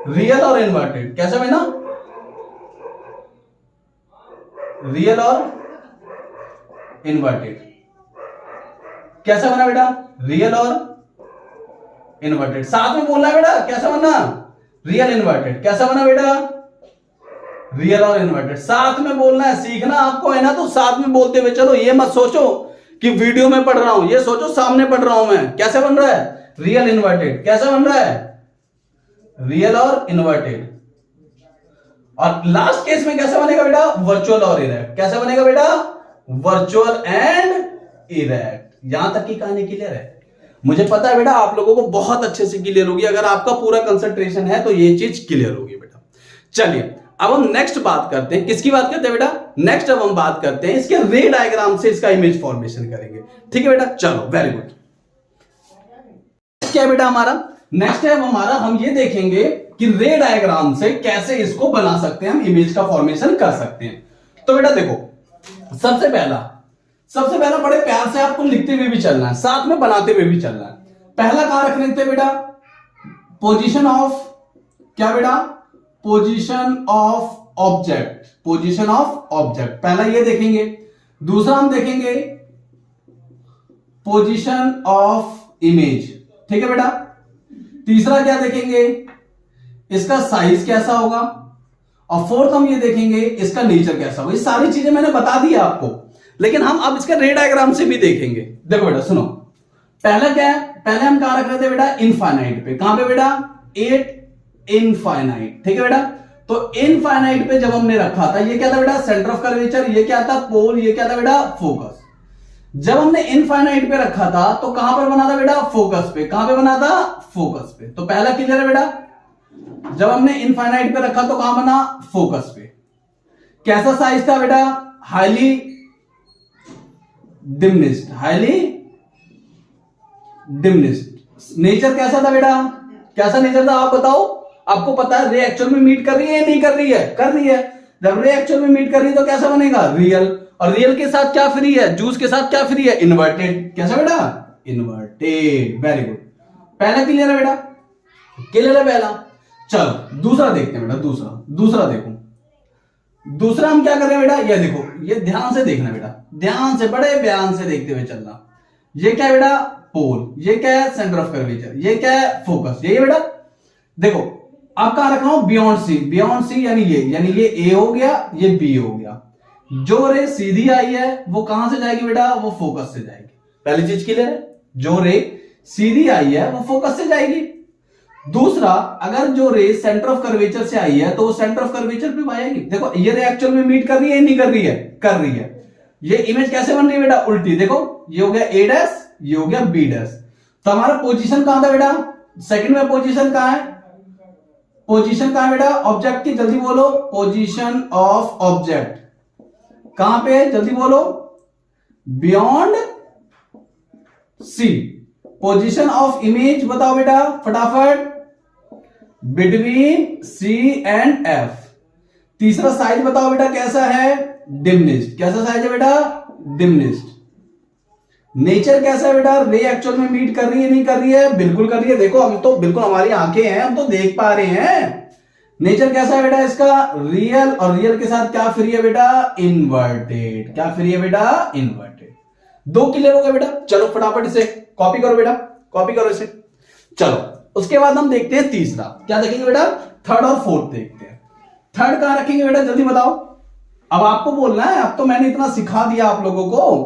रियल और इन्वर्टेड। कैसा बना? रियल और इन्वर्टेड। कैसा बना बेटा? रियल और इन्वर्टेड। साथ में बोलना बेटा, कैसा बना? Real inverted. कैसा बना बेटा? रियल और इन्वर्टेड। साथ में बोलना है, सीखना आपको है ना, तो साथ में बोलते हुए चलो। ये मत सोचो कि वीडियो में पढ़ रहा हूं, ये सोचो सामने पढ़ रहा हूं मैं। कैसे बन रहा है? Real inverted. कैसा बन रहा है? रियल और इन्वर्टेड। और लास्ट केस में कैसा बनेगा बेटा? वर्चुअल और इरेक्ट। कैसा बनेगा बेटा? Virtual and erect. यहां तक की कहानी क्लियर है? मुझे पता है बेटा आप लोगों को बहुत अच्छे से क्लियर होगी। अगर आपका पूरा कंसंट्रेशन है तो ये चीज क्लियर होगी बेटा। चलिए अब हम नेक्स्ट बात करते हैं। किसकी बात करते हैं बेटा? नेक्स्ट अब हम बात करते हैं इसके रे डायग्राम से इसका इमेज फॉर्मेशन करेंगे। ठीक है बेटा? चलो, वेरी गुड। क्या है बेटा हमारा नेक्स्ट स्टेप? हमारा हम ये देखेंगे कि रे डायग्राम से कैसे इसको बना सकते हैं, हम इमेज का फॉर्मेशन कर सकते हैं। तो बेटा देखो, सबसे पहला बड़े प्यार से आपको लिखते हुए भी चलना है, साथ में बनाते हुए भी चलना है। पहला कहां रख लेते हैं बेटा? पोजीशन ऑफ, क्या बेटा? Position of object. Position of object पहला ये देखेंगे। दूसरा हम देखेंगे पोजीशन ऑफ इमेज। ठीक है बेटा? तीसरा क्या देखेंगे? इसका साइज कैसा होगा। और फोर्थ हम ये देखेंगे इसका नेचर कैसा होगा। ये सारी चीजें मैंने बता दी आपको, लेकिन हम अब इसका रे डायग्राम से भी देखेंगे। देखो बेटा सुनो, पहला क्या है? पहले हम कहां रख रहे थे बेटा? इनफाइनाइट पे। कहां पे बेटा? Eight infinite. ठीक है बेटा? तो इनफाइनाइट पे जब हमने रखा था, ये क्या था बेटा? Centre of curvature. ये क्या था? पोल। ये क्या था बेटा? फोकस। जब हमने इनफाइनाइट पे रखा था तो कहां पर बना था बेटा? फोकस पे। कहां पे बना था? फोकस पे। तो पहला क्लियर है बेटा? जब हमने इनफाइनाइट पे रखा तो कहां बना? फोकस पे। कैसा साइज था बेटा? Highly diminished. Highly diminished. Nature कैसा था बेटा, कैसा नेचर था आप बताओ। आपको पता है रे एक्चुअल में मीट कर रही है या नहीं कर रही है, कर रही है। जब रे एक्चुअल में मीट कर रही है तो कैसा बनेगा, रियल। और रियल के साथ क्या फ्री है, जूस के साथ क्या फ्री है, इन्वर्टेड। कैसा बेटा, इन्वर्टेड। वेरी गुड, पहला क्लियर है बेटा, क्लियर है पहला। चलो दूसरा देखते हैं बेटा, दूसरा देखो। दूसरा हम क्या कर रहे हैं बेटा, ये देखो, ये ध्यान से देखना बेटा, ध्यान से, बड़े ध्यान से देखते हुए चलना। ये क्या है बेटा, पोल। ये क्या है, सेंटर ऑफ कर्वेचर। ये क्या है, फोकस। यही बेटा देखो, आप कहां रख रहा हूं, बियॉन्ड सी। बियॉन्ड सी यानी ये ए हो गया, ये बी हो गया। जो रे सीधी आई है वो कहां से जाएगी बेटा, वो फोकस से जाएगी। पहली चीज क्लियर है, जो रे सीधी आई है वो फोकस से जाएगी। दूसरा, अगर जो रे सेंटर ऑफ कर्वेचर से आई है तो वो सेंटर ऑफ कर्वेचर पे आएगी। देखो ये रे एक्चुअल में मीट कर रही है, नहीं कर रही है, कर रही है। ये इमेज कैसे बन रही है बेटा, उल्टी। देखो ये हो गया ए डैश, ये हो गया बी डैश। तो हमारा पोजीशन कहां था बेटा, सेकंड में पोजीशन कहां है, पोजीशन कहां है बेटा, ऑब्जेक्ट की, जल्दी बोलो, पोजीशन ऑफ ऑब्जेक्ट कहां पे है, जल्दी बोलो, beyond C. Position of image बताओ बेटा फटाफट, बिटवीन सी एंड एफ। तीसरा साइज बताओ बेटा कैसा है, डिमिनिश्ड। कैसा साइज है बेटा, डिमिनिश्ड। नेचर कैसा है बेटा, रे एक्चुअल में मीट कर रही है, नहीं कर रही है, बिल्कुल कर रही है। देखो हम तो बिल्कुल, हमारी आंखें हैं, हम तो देख पा रहे हैं। नेचर कैसा है बेटा इसका, रियल। और रियल के साथ क्या फ्री है बेटा, इन्वर्टेड। क्या फ्री है बेटा, इन्वर्टेड। दो क्लियर हो गए बेटा। चलो फटाफट इसे कॉपी करो बेटा, कॉपी करो इसे। चलो उसके बाद हम देखते हैं तीसरा, क्या देखेंगे बेटा, थर्ड और फोर्थ देखते हैं। थर्ड कहां रखेंगे बेटा, जल्दी बताओ। अब आपको बोलना है, अब तो मैंने इतना सिखा दिया आप लोगों को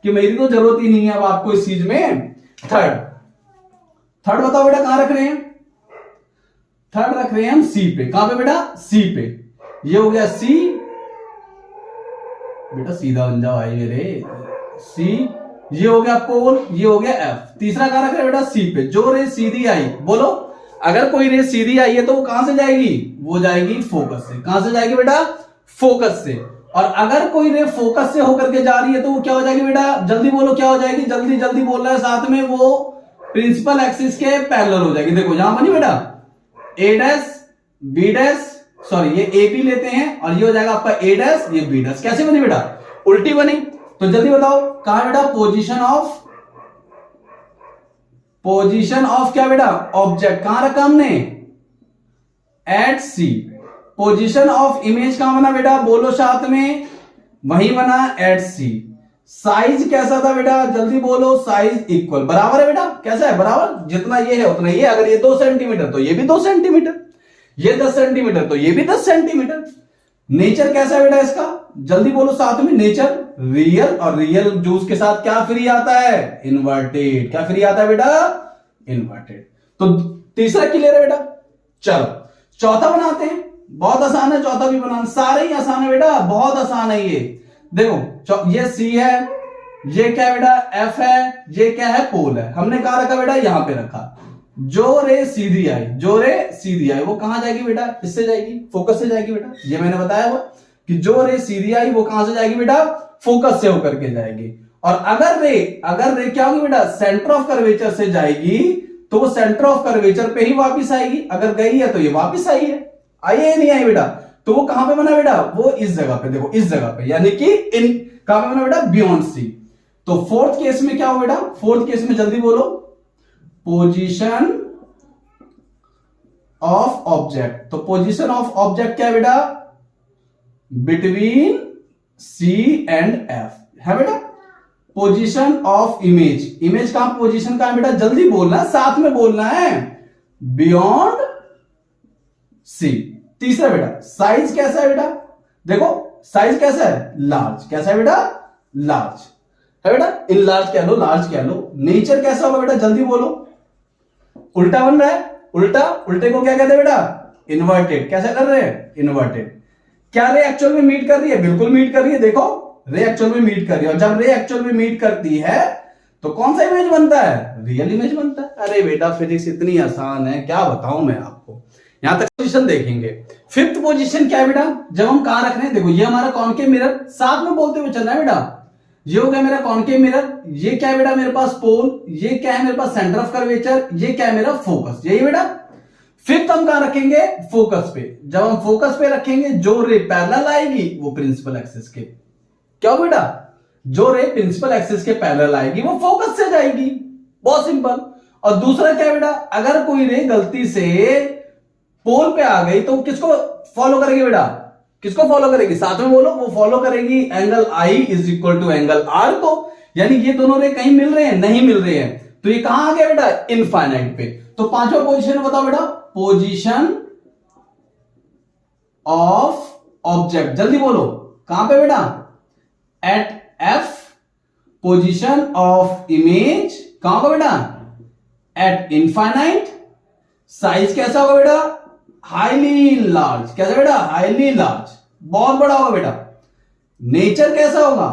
कि मेरी तो जरूरत ही नहीं है अब आपको इस चीज में। थर्ड बताओ बेटा कहां रख रहे हैं, थर्ड रख रहे हैं हम सी पे। कहां पे बेटा, सी पे। ये हो गया सी बेटा, सीधा बन जाओ भाई मेरे, सी। ये हो गया पोल, ये हो गया एफ। तीसरा कहां रख रहे हैं बेटा, सी पे। जो रे सीधी आई, बोलो, अगर कोई रे सीधी आई है तो वो कहां से जाएगी, वो जाएगी फोकस से। कहां से जाएगी बेटा, फोकस से। और अगर कोई रे फोकस से होकर के जा रही है तो वो क्या हो जाएगी बेटा, जल्दी बोलो क्या हो जाएगी, जल्दी जल्दी बोल रहा है साथ में, वो प्रिंसिपल एक्सिस के पैरेलल हो जाएगी। देखो यहां बनी बेटा, ए डैश बी डैश, सॉरी ये ए बी लेते हैं और ये हो जाएगा आपका ए डैश, ये बी डैश। कैसे बनी बेटा, उल्टी बनी। तो जल्दी बताओ कहां बेटा, पोजीशन ऑफ क्या बेटा, ऑब्जेक्ट। कहां रखा हमने, at C. Position of image कहां बना बेटा, बोलो साथ में, वहीं बना एट सी। साइज कैसा था बेटा, जल्दी बोलो, साइज इक्वल, बराबर है बेटा। कैसा है, बराबर, जितना ये है उतना ये। अगर ये 2 सेंटीमीटर तो ये भी 2 सेंटीमीटर, ये 10 सेंटीमीटर तो ये भी 10 सेंटीमीटर। नेचर कैसा है बेटा इसका, जल्दी बोलो साथ में, नेचर रियल। और रियल जूस के साथ क्या फ्री आता है, इन्वर्टेड। क्या फ्री आता है बेटा, इन्वर्टेड। तो तीसरा क्लियर है बेटा। चलो चौथा बनाते हैं, बहुत आसान है चौथा भी बनाना, सारे ही आसान है बेटा, बहुत आसान है ये। देखो ये सी है, ये क्या है बेटा, एफ है, ये क्या है, पोल है। हमने कहा रखा बेटा, यहां पे रखा। जो रे सीधी आई, जो रे सीधी आई वो कहां जाएगी बेटा, इससे जाएगी, फोकस से जाएगी बेटा। ये मैंने बताया हुआ कि जो रे सीधी आई वो कहां से जाएगी बेटा, फोकस से होकर के जाएगी। और अगर रे क्या होगी बेटा, सेंटर ऑफ कर्वेचर से जाएगी तो वो सेंटर ऑफ कर्वेचर पे ही वापस आएगी। अगर गई है तो ये वापस आई है, आई है नहीं आई बेटा, तो वो कहां पे बना बेटा, वो इस जगह पे। देखो इस जगह पे, यानी कि इन कहां पे बना बेटा, बियॉन्ड सी। तो फोर्थ केस में क्या हो बेटा, फोर्थ केस में जल्दी बोलो, पोजीशन ऑफ ऑब्जेक्ट। तो पोजीशन ऑफ ऑब्जेक्ट क्या है बेटा, बिटवीन सी एंड एफ है बेटा। पोजीशन ऑफ इमेज, इमेज का पोजीशन कहां बेटा, जल्दी बोलना है, साथ में बोलना है, बियॉन्ड सी। तीसरा बेटा साइज कैसा है बेटा, देखो साइज कैसा है, लार्ज। कैसा है बेटा, लार्ज है बेटा, इन लार्ज कह लो, लार्ज कह लो। नेचर कैसा होगा बेटा, जल्दी बोलो, उल्टा बन रहा है, उल्टा, उल्टे को क्या कहते हैं बेटा, इन्वर्टेड। कैसे कर रहे हैं, इन्वर्टेड। क्या रे एक्चुअल में मीट कर रही है, बिल्कुल मीट कर रही है। देखो रे एक्चुअल में मीट कर रही है, और जब रे एक्चुअल में मीट करती है तो कौन सा इमेज बनता है, रियल इमेज बनता है। अरे बेटा फिजिक्स इतनी आसान है, क्या बताऊं मैं आपको। यहां तक पोजीशन देखेंगे। फिफ्थ पोजीशन क्या है बेटा, जब हम कहां रख रहे हैं, देखो ये हमारा कॉनकेव मिरर, साथ में बोलते हुए चलना है बेटा। ये हो गया मेरा कॉनकेव मिरर। ये क्या है बेटा मेरे पास पोल, ये क्या है मेरे पास सेंटर ऑफ कर्वेचर, ये क्या है मेरा फोकस, यही बेटा। फिफ्थ हम कहां रखेंगे, फोकस पे। जब हम फोकस पे रखेंगे जो रे पैरेलल आएगी वो प्रिंसिपल एक्सिस के, क्या हो बेटा, जो रे प्रिंसिपल एक्सिस के पैरेलल आएगी वो फोकस से जाएगी, बहुत सिंपल। और दूसरा क्या है बेटा, अगर कोई रे गलती से पोल पे आ गई तो किसको फॉलो करेगी बेटा, किसको फॉलो करेगी, साथ में बोलो, वो फॉलो करेगी angle I is equal to angle R को। यानी ये दोनों रे कहीं मिल रहे हैं, नहीं मिल रहे हैं, तो ये कहां आ गया बेटा, इनफाइनाइट पे। तो पांचवा पोजीशन बताओ बेटा, पोजीशन ऑफ ऑब्जेक्ट, जल्दी बोलो, कहां पे बेटा, at F. Position of image कहां होगा बेटा, एट इनफाइनाइट। साइज कैसा होगा बेटा, हाईली लार्ज, कैसा बेटा, हाईली लार्ज, बहुत बड़ा होगा बेटा। नेचर कैसा होगा,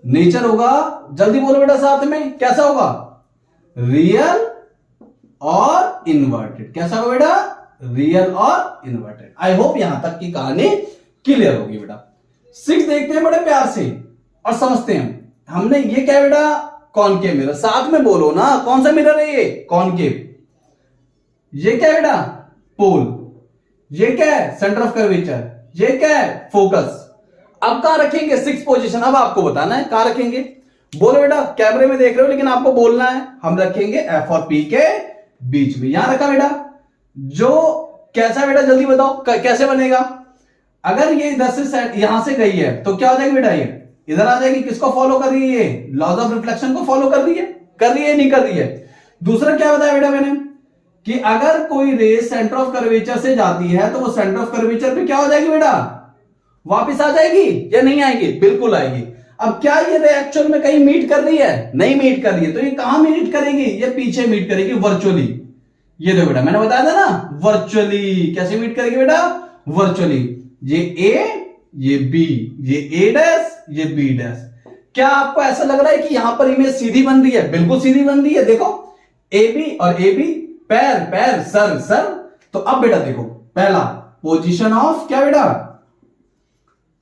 नेचर होगा, जल्दी बोलो बेटा साथ में, कैसा होगा, रियल और इन्वर्टेड। कैसा होगा बेटा, रियल और इन्वर्टेड। आई होप यहां तक की कहानी क्लियर होगी बेटा। 6 देखते हैं बड़े प्यार से और समझते हैं। हमने ये क्या है बेटा, कॉनकेव मिरर, साथ में बोलो ना, कौन सा मिरर है ये, कॉनकेव। ये क्या है बेटा, पोल। ये क्या है, सेंटर ऑफ कर्वेचर। ये क्या है, फोकस। अब कहां रखेंगे, 6 पोजीशन, अब आपको बताना है कहां रखेंगे। बोलो बेटा, कैमरे में देख रहे हो लेकिन आपको बोलना है। हम रखेंगे एफ और पी के बीच में, यहां रखा बेटा। जो कैसा बेटा, जल्दी बताओ कैसे बनेगा। अगर ये इधर से यहां से गई है तो क्या हो जाएगी बेटा, ये इधर आ जाएगी। किसको फॉलो कर रही है, ये लॉज ऑफ रिफ्लेक्शन को फॉलो कर रही है, नहीं कर रही है। दूसरा क्या बताया बेटा मैंने, कि अगर कोई रे सेंटर ऑफ कर्वेचर से जाती है तो वो सेंटर ऑफ कर्वेचर पे क्या हो जाएगी बेटा, वापस आ जाएगी या नहीं आएगी, बिल्कुल आएगी। अब क्या ये रे एक्चुअल में कहीं मीट कर रही है, नहीं मीट कर रही है, तो ये कहां मीट करेगी, ये पीछे मीट करेगी, वर्चुअली। ये देखो बेटा, मैंने बताया था ना, वर्चुअली। कैसे मीट करेगी बेटा, वर्चुअली। ये ए, ये बी, ये ए डैश, ये बी डैश। क्या आपको ऐसा लग रहा है कि यहां पर इमेज सीधी बन रही है, बिल्कुल सीधी बन रही है। देखो ए बी और ए बी, पैर पैर, सर सर। तो अब बेटा देखो, पहला पोजीशन ऑफ क्या बेटा,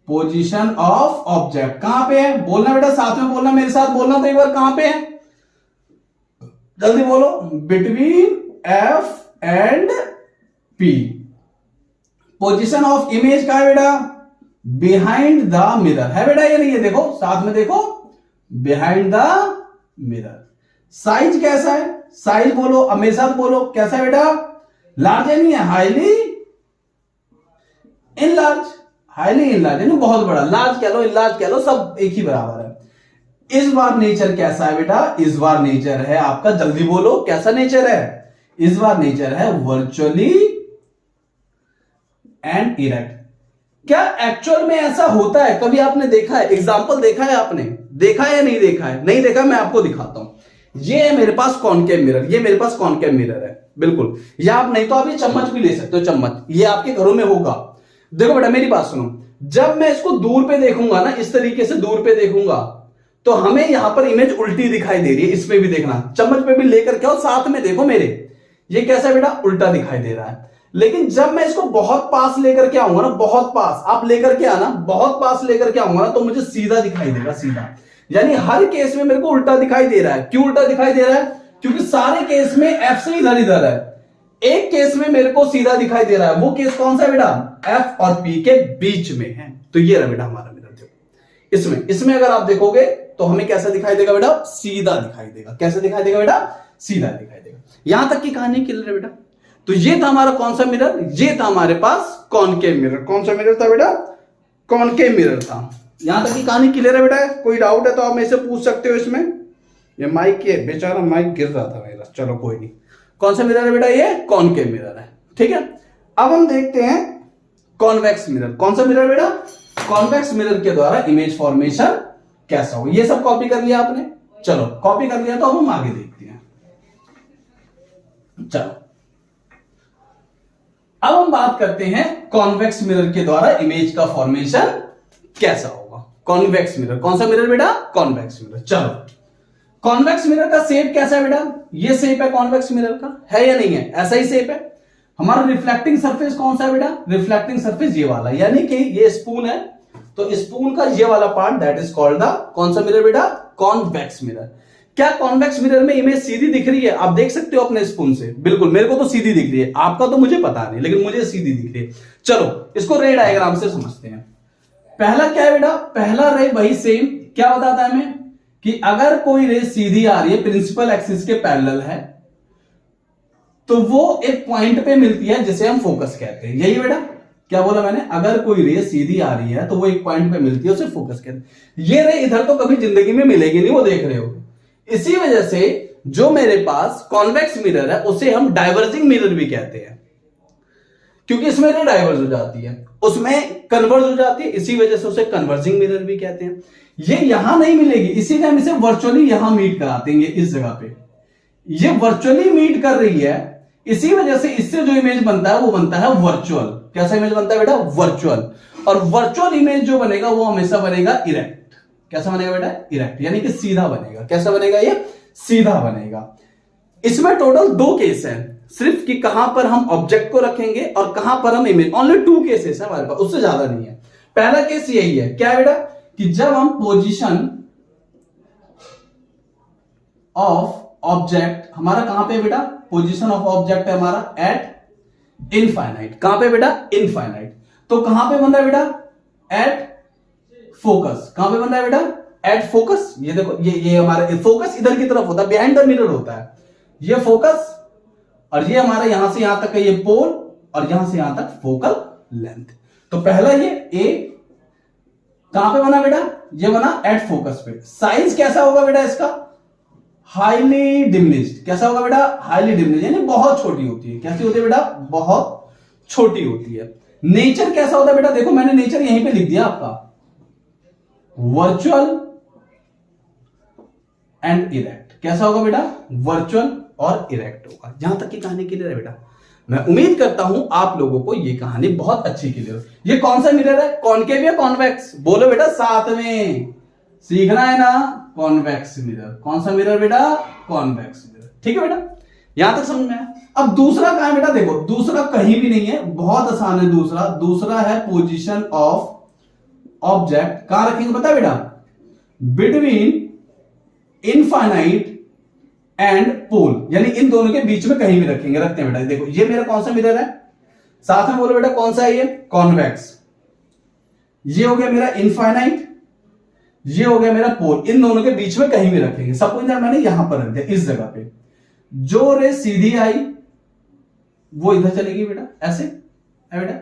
पोजीशन ऑफ ऑब्जेक्ट कहां पे है, बोलना बेटा, साथ में बोलना, मेरे साथ बोलना तो एक बार, कहां पे है, जल्दी बोलो, between F and P. Position of image कहां है बेटा, बिहाइंड द मिरर है बेटा, ये नहीं है, देखो साथ में देखो, बिहाइंड द मिरर। साइज कैसा है, साइज बोलो, अब मेरे साथ बोलो, कैसा है बेटा, लार्ज है, नहीं है, हाईली इनलार्ज, हाईली इनलार्ज यानी बहुत बड़ा, लार्ज कह लो, इनलार्ज कह लो, सब एक ही बराबर है। इस बार नेचर कैसा है बेटा, इस बार नेचर है आपका, जल्दी बोलो, कैसा नेचर है, इस बार नेचर है वर्चुअली एंड इरेक्ट। क्या एक्चुअल में ऐसा होता है, कभी आपने देखा है, एग्जांपल देखा है आपने, देखा है या नहीं देखा है, नहीं देखा, मैं आपको दिखाता हूं। ये है मेरे पास कॉनकेव मिरर, ये मेरे पास कॉनकेव मिरर है, बिल्कुल। या आप नहीं तो आप ये चम्मच भी ले सकते हो, चम्मच, ये आपके घरों में होगा। देखो बेटा मेरी बात सुनो, जब मैं इसको दूर पे देखूंगा ना, इस तरीके से दूर पे देखूंगा, तो हमें यहां पर इमेज उल्टी दिखाई दे रही है। इसमें भी देखना, चम्मच पे भी लेकर के आओ, साथ में देखो मेरे, ये कैसा बेटा, उल्टा दिखाई दे रहा है। लेकिन जब मैं इसको बहुत पास लेकर के आऊंगा ना, बहुत पास आप लेकर के आना, बहुत पास लेकर के आऊंगा ना, तो मुझे सीधा दिखाई देगा, सीधा। यानी हर केस में मेरे को उल्टा दिखाई दे रहा है। क्यों उल्टा दिखाई दे रहा है, क्योंकि सारे केस में एफ से इधर इधर है, एक केस में मेरे को सीधा दिखाई दे रहा है। वो केस कौन सा है बेटा, एफ और पी के बीच में है। तो ये रहा बेटा हमारा मिरर। देखो इसमें अगर आप देखोगे तो हमें कैसा दिखाई देगा बेटा, सीधा दिखाई देगा। कैसा दिखाई देगा बेटा, सीधा दिखाई देगा। यहां तक की कहानी क्लियर है बेटा। तो ये था हमारा कौन सा मिरर, ये था हमारे पास कॉनकेव मिरर। कौन सा मिरर था बेटा, कॉनकेव मिरर था। यहां तक की कहानी क्लियर है बेटा। कोई डाउट है तो आप मेरे से पूछ सकते हो। इसमें ये माइक के बेचारा माइक गिर रहा था मेरा, चलो कोई नहीं। कौन सा मिरर है बेटा, ये कॉनकेव मिरर है, ठीक है। अब हम देखते हैं कॉन्वेक्स मिरर। कौन सा मिरर बेटा, कॉन्वेक्स मिरर के द्वारा इमेज फॉर्मेशन कैसा हो। ये सब कॉपी कर लिया आपने, चलो कॉपी कर लिया तो अब हम आगे देखते हैं। चलो अब हम बात करते हैं कॉन्वेक्स मिरर के द्वारा इमेज का फॉर्मेशन कैसा होगा। कॉन्वेक्स मिरर, कौन सा मिरर बेटा, कॉन्वेक्स मिरर। चलो कॉन्वेक्स मिरर का शेप कैसा है बेटा, ये शेप है कॉन्वेक्स मिरर का, है या नहीं है, ऐसा ही शेप है। हमारा रिफ्लेक्टिंग सरफेस कौन सा है बेटा, रिफ्लेक्टिंग सरफेस ये वाला, यानी कि ये स्पून है तो स्पून का ये वाला part that is called the कौन सा मिरर बेटा? Convex mirror. क्या कॉन्वेक्स मिरर में इमेज सीधी दिख रही है? आप देख सकते हो अपने स्पून से, बिल्कुल मेरे को तो सीधी दिख रही है, आपका तो मुझे पता नहीं, लेकिन मुझे सीधी दिख रही है। चलो इसको रे डायग्राम से समझते हैं। पहला क्या है बेटा? पहला रे वही सेम, क्या बताता है हमें कि अगर कोई रे सीधी आ रही है, प्रिंसिपल एक्सिस के पैरेलल है, तो वो एक पॉइंट पे मिलती है जिसे हम फोकस कहते हैं। यही बेटा क्या बोला मैंने? अगर कोई रे सीधी आ रही है तो वो एक पॉइंट पे मिलती है, उसे फोकस कहते हैं। ये रे इधर तो कभी जिंदगी में मिलेगी नहीं, वो देख रहे हो। इसी वजह से जो मेरे पास कॉन्वेक्स मिरर है उसे हम डाइवर्जिंग मिरर भी कहते हैं, क्योंकि इसमें रे डाइवर्ज हो जाती है, उसमें कन्वर्ज हो जाती है, इसी वजह से उसे कन्वर्जिंग मिरर भी कहते हैं। ये यहां नहीं मिलेगी, इसीलिए हम इसे वर्चुअली यहां मीट कराते हैं। इस जगह पे ये वर्चुअली मीट कर रही है, इसी वजह से इससे जो इमेज बनता है वो बनता है वर्चुअल। कैसा इमेज बनता है बेटा? वर्चुअल। और वर्चुअल इमेज जो बनेगा वो हमेशा बनेगा इरेक्ट। कैसा बनेगा बेटा? इरेक्ट, यानी कि सीधा बनेगा। कैसा बनेगा? ये सीधा बनेगा। इसमें टोटल 2 केस है सिर्फ, कि कहां पर हम ऑब्जेक्ट को रखेंगे और कहां पर हम इमेज। ओनली 2 केसेस है हमारे पास, उससे ज्यादा नहीं है। पहला केस यही है, क्या है बेटा? कि जब हम पोजीशन ऑफ ऑब्जेक्ट, हमारा कहां पे बेटा? पोजीशन ऑफ ऑब्जेक्ट है हमारा एट इनफाइनाइट। कहां पे बेटा? इनफाइनाइट। तो कहां पे बन रहा है बेटा? At focus. कहां पे बन रहा है बेटा? At focus. ये देखो, ये हमारा फोकस इधर की तरफ होता है, बिहाइंड द मिरर होता है। ये फोकस, और ये हमारा यहां से यहां तक का ये पोल, और यहां से यहां तक फोकल लेंथ। तो पहला ये ए कहां पे बना बेटा? ये बना एट फोकस पे। साइज कैसा होगा बेटा इसका? Highly diminished. कैसा होगा बेटा? हाईली डिमिनिश्ड, यानी बहुत छोटी होती है। कैसी होती है बेटा? बहुत छोटी होती है। नेचर कैसा होता है बेटा? देखो मैंने नेचर यहीं पे लिख दिया आपका, वर्चुअल एंड इरेक्ट। कैसा होगा बेटा? वर्चुअल और इरेक्ट होगा। जहां तक की कहानी क्लियर है बेटा? मैं उम्मीद करता हूं आप लोगों को ये कहानी बहुत अच्छी क्लियर हो। ये कौन सा मिरर है? कॉनकेव या कॉन्वेक्स? बोलो बेटा साथ में, सीखना है ना। Convex mirror. कौन सा मिरर बेटा? Convex mirror. ठीक है बेटा, यहां तक समझ में आया। अब दूसरा कहां है बेटा? देखो दूसरा कहीं भी नहीं है, बहुत आसान है। दूसरा है पोजीशन ऑफ ऑब्जेक्ट। कहां रखेंगे पता है बेटा? बिटवीन इनफाइनाइट एंड पोल, यानी इन दोनों के बीच में कहीं भी रखेंगे। रखते हैं बेटा। देखो ये मेरा कौन सा मिरर है? साथ में बोलो बेटा कौन सा है? ये कॉन्वेक्स। ये हो गया मेरा इनफाइनाइट, ये हो गया मेरा पोल। इन दोनों के बीच में कहीं भी रखेंगे। सपोज मैंने यहां पर रख दिया, इस जगह पे। जो रे सीधी आई वो इधर चलेगी बेटा, ऐसे है बेटा।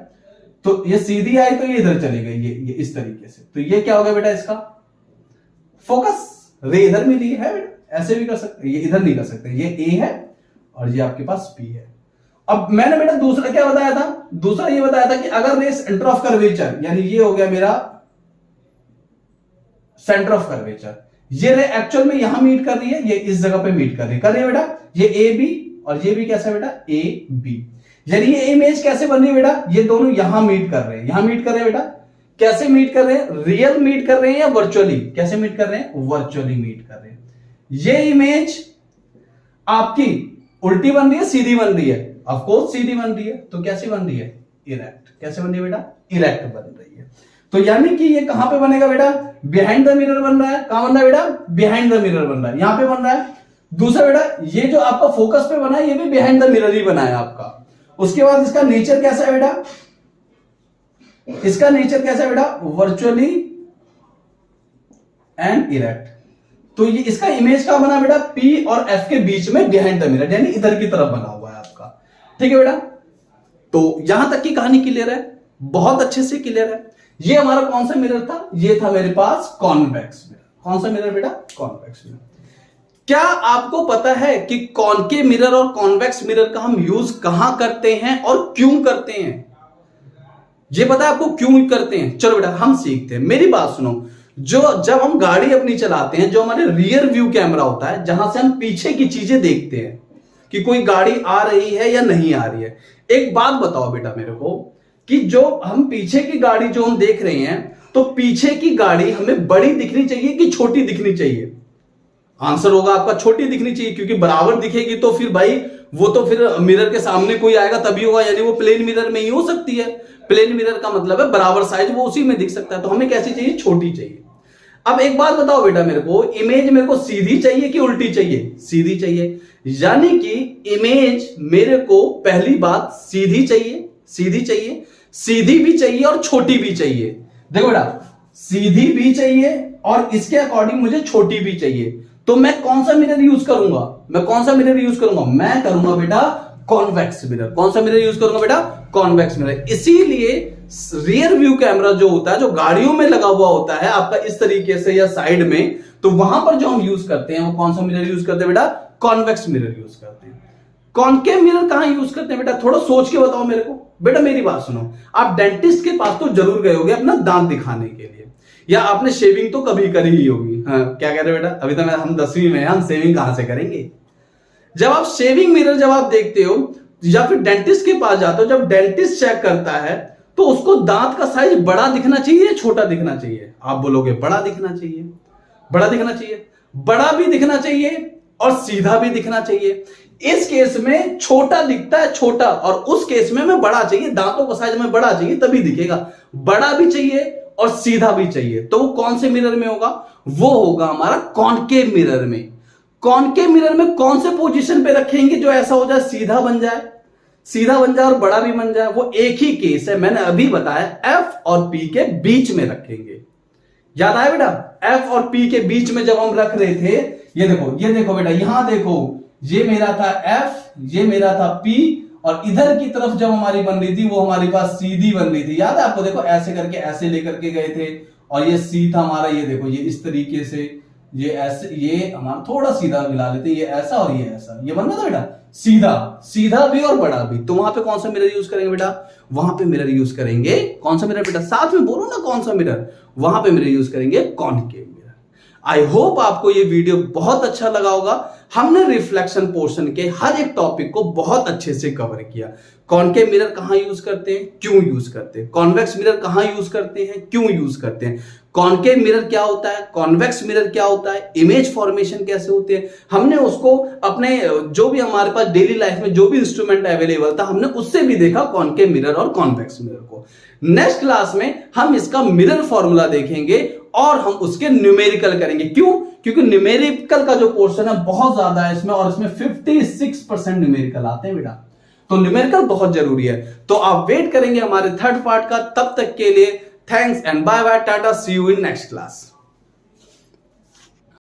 तो ये सीधी आई तो ये इधर चली गई, ये इस तरीके से। तो ये क्या हो गया बेटा? इसका फोकस। रे इधर मिली है बेटा, ऐसे भी कर सकते, ये इधर नहीं कर सकते। ये ए है और ये आपके पास बी है। अब मैंने बेटा दूसरा क्या बताया था? दूसरा ये बताया था कि अगर रे सेंटर ऑफ कर्वेचर, यानी ये हो गया मेरा सेंटर ऑफ कर्वेचर, ये रे एक्चुअल में यहां मीट कर रही है, ये इस जगह पे मीट कर रही है बेटा। ये ए बी और ये भी कैसा है बेटा? A B. यानी ये इमेज कैसे बन रही है बेटा? ये दोनों यहां मीट कर रहे हैं, यहां मीट कर रहे हैं बेटा। कैसे मीट कर रहे हैं? रियल मीट कर रहे हैं या वर्चुअली? कैसे मीट कर रहे हैं? वर्चुअली मीट कर रहे हैं। ये इमेज आपकी उल्टी बन रही है, सीधी बन रही है? ऑफ कोर्स सीधी बन रही है। तो कैसी बन रही है? इरेक्ट। कैसे बन रही है बेटा? इरेक्ट बन रही है। तो यानी कि ये कहां पे बनेगा बेटा? बिहाइंड द मिरर बन रहा है। कहां बन रहा है बेटा? बिहाइंड द मिरर बन रहा है, यहां पे बन रहा है। दूसरा बेटा ये जो आपका फोकस पे बना है, ये भी बिहाइंड द मिरर ही बना है आपका। उसके बाद इसका नेचर कैसा है बेटा? इसका नेचर कैसा है बेटा? Virtually and erect. तो ये इसका इमेज का बना बेटा? पी और एफ के बीच में बिहाइंड द मिरर, यानी इधर की तरफ बना हुआ है आपका। ठीक है बेटा, तो यहां तक की कहानी क्लियर है, बहुत अच्छे से क्लियर है। ये हमारा कौन सा मिरर था? ये था मेरे पास कॉन्वेक्स मिरर। कौन सा मिरर बेटा? Convex mirror. क्या आपको पता है कि कॉनकेव मिरर और कॉन्वेक्स मिरर का हम यूज कहां करते हैं और क्यों करते हैं? ये पता है आपको क्यों करते हैं? चलो बेटा हम सीखते हैं। मेरी बात सुनो, जब हम गाड़ी अपनी चलाते हैं, जो हमारे रियर व्यू कैमरा होता है, जहां से हम पीछे की चीजें देखते हैं कि कोई गाड़ी आ रही है या नहीं आ रही है। एक बात बताओ बेटा मेरे को, कि जो हम पीछे की गाड़ी जो हम देख रहे हैं, तो पीछे की गाड़ी हमें बड़ी दिखनी चाहिए कि छोटी दिखनी चाहिए? आंसर होगा आपका छोटी दिखनी चाहिए, क्योंकि बराबर दिखेगी तो फिर भाई वो तो फिर मिरर के सामने कोई आएगा तभी होगा, यानी वो प्लेन मिरर में ही हो सकती है। प्लेन मिरर का मतलब है बराबर साइज, वो उसी में दिख सकता है। तो हमें कैसी चाहिए? छोटी चाहिए। अब एक बात बताओ बेटा, मेरे को इमेज मेरे को सीधी चाहिए कि उल्टी चाहिए? सीधी चाहिए, यानी कि इमेज मेरे को पहली बात सीधी चाहिए, सीधी चाहिए, सीधी भी चाहिए और छोटी भी चाहिए। देखो बेटा, सीधी भी चाहिए और इसके अकॉर्डिंग मुझे छोटी भी चाहिए। तो मैं कौन सा मिरर यूज करूंगा? मैं कौन सा मिरर यूज करूंगा? मैं करूंगा बेटा कॉन्वेक्स मिरर। कौन सा मिरर यूज करूंगा बेटा? Convex mirror. इसीलिए रियर व्यू कैमरा जो होता है, जो गाड़ियों में लगा हुआ होता है आपका इस तरीके से या साइड में, तो वहां पर जो हम यूज करते हैं वो कौन सा मिरर यूज करते हैं बेटा? कॉन्वेक्स मिरर यूज करते हैं। कॉनकेव मिरर कहां यूज करते हैं बेटा? थोड़ा सोच के बताओ मेरे को। बेटा मेरी बात सुनो, आप डेंटिस्ट के पास तो जरूर गए होगे अपना दांत दिखाने के लिए, या आपने शेविंग तो कभी करी ही होगी। हाँ, क्या कह रहे हो बेटा? अभी तो हम 10वीं में, हम शेविंग कहां से करेंगे? जब आप शेविंग मिरर जब आप देखते हो या फिर डेंटिस्ट के पास जाते हो, जब डेंटिस्ट चेक करता है तो उसको दांत का साइज बड़ा दिखना चाहिए या छोटा दिखना चाहिए? आप बोलोगे बड़ा दिखना चाहिए। बड़ा दिखना चाहिए, बड़ा भी दिखना चाहिए और सीधा भी दिखना चाहिए। इस केस में छोटा दिखता है छोटा, और उस केस में मैं बड़ा चाहिए, दांतों का साइज में बड़ा चाहिए तभी दिखेगा। बड़ा भी चाहिए और सीधा भी चाहिए, तो वो कौन से मिरर में होगा? वो होगा हमारा कॉनकेव मिरर में। कॉनकेव मिरर में कौन से पोजीशन पे रखेंगे जो ऐसा हो जाए सीधा बन जाए, सीधा बन जाए और बड़ा भी बन जाए? वो एक ही केस है, मैंने अभी बताया, एफ और पी के बीच में रखेंगे। याद आया बेटा? एफ और पी के बीच में जब हम रख रहे थे, ये देखो बेटा, यहां देखो, ये मेरा था एफ, ये मेरा था पी, और इधर की तरफ जब हमारी बन रही थी वो हमारे पास सीधी बन रही थी। याद है आपको? देखो ऐसे करके ऐसे लेकर के गए थे, और ये सी था हमारा, ये देखो ये इस तरीके से, ये ऐसे, ये हमारा थोड़ा सीधा मिला लेते, ये ऐसा और ये ऐसा, ये बन रहा था बेटा सीधा, सीधा भी और बड़ा भी। तो वहां पे कौन सा मिरर यूज करेंगे बेटा? वहां पे मिरर यूज करेंगे कौन सा मिरर बेटा? साथ में बोलो ना कौन सा मिरर। वहां पे मिरर यूज करेंगे कॉनकेव मिरर। आई होप आपको ये वीडियो बहुत अच्छा लगा होगा। हमने रिफ्लेक्शन पोर्शन के हर एक टॉपिक को बहुत अच्छे से कवर किया। कॉनकेव मिरर कहां यूज करते हैं, क्यों यूज करते हैं? कॉन्वेक्स मिरर कहां यूज करते हैं, क्यों यूज करते हैं? कॉनकेव मिरर क्या होता है, कॉन्वेक्स मिरर क्या होता है, इमेज फॉर्मेशन कैसे होते हैं, हमने उसको अपने जो भी हमारे पास डेली लाइफ में जो भी इंस्ट्रूमेंट अवेलेबल था, हमने उससे भी देखा कॉनकेव मिरर और कॉन्वेक्स मिरर को। नेक्स्ट क्लास में हम इसका मिरर फॉर्मूला देखेंगे और हम उसके न्यूमेरिकल करेंगे। क्यों? क्योंकि न्यूमेरिकल का जो पोर्शन है बहुत ज्यादा है इसमें, और इसमें 56% न्यूमेरिकल आते हैं बेटा, तो न्यूमेरिकल बहुत जरूरी है। तो आप वेट करेंगे हमारे थर्ड पार्ट का। तब तक के लिए thanks and bye bye, tata, see you in next class.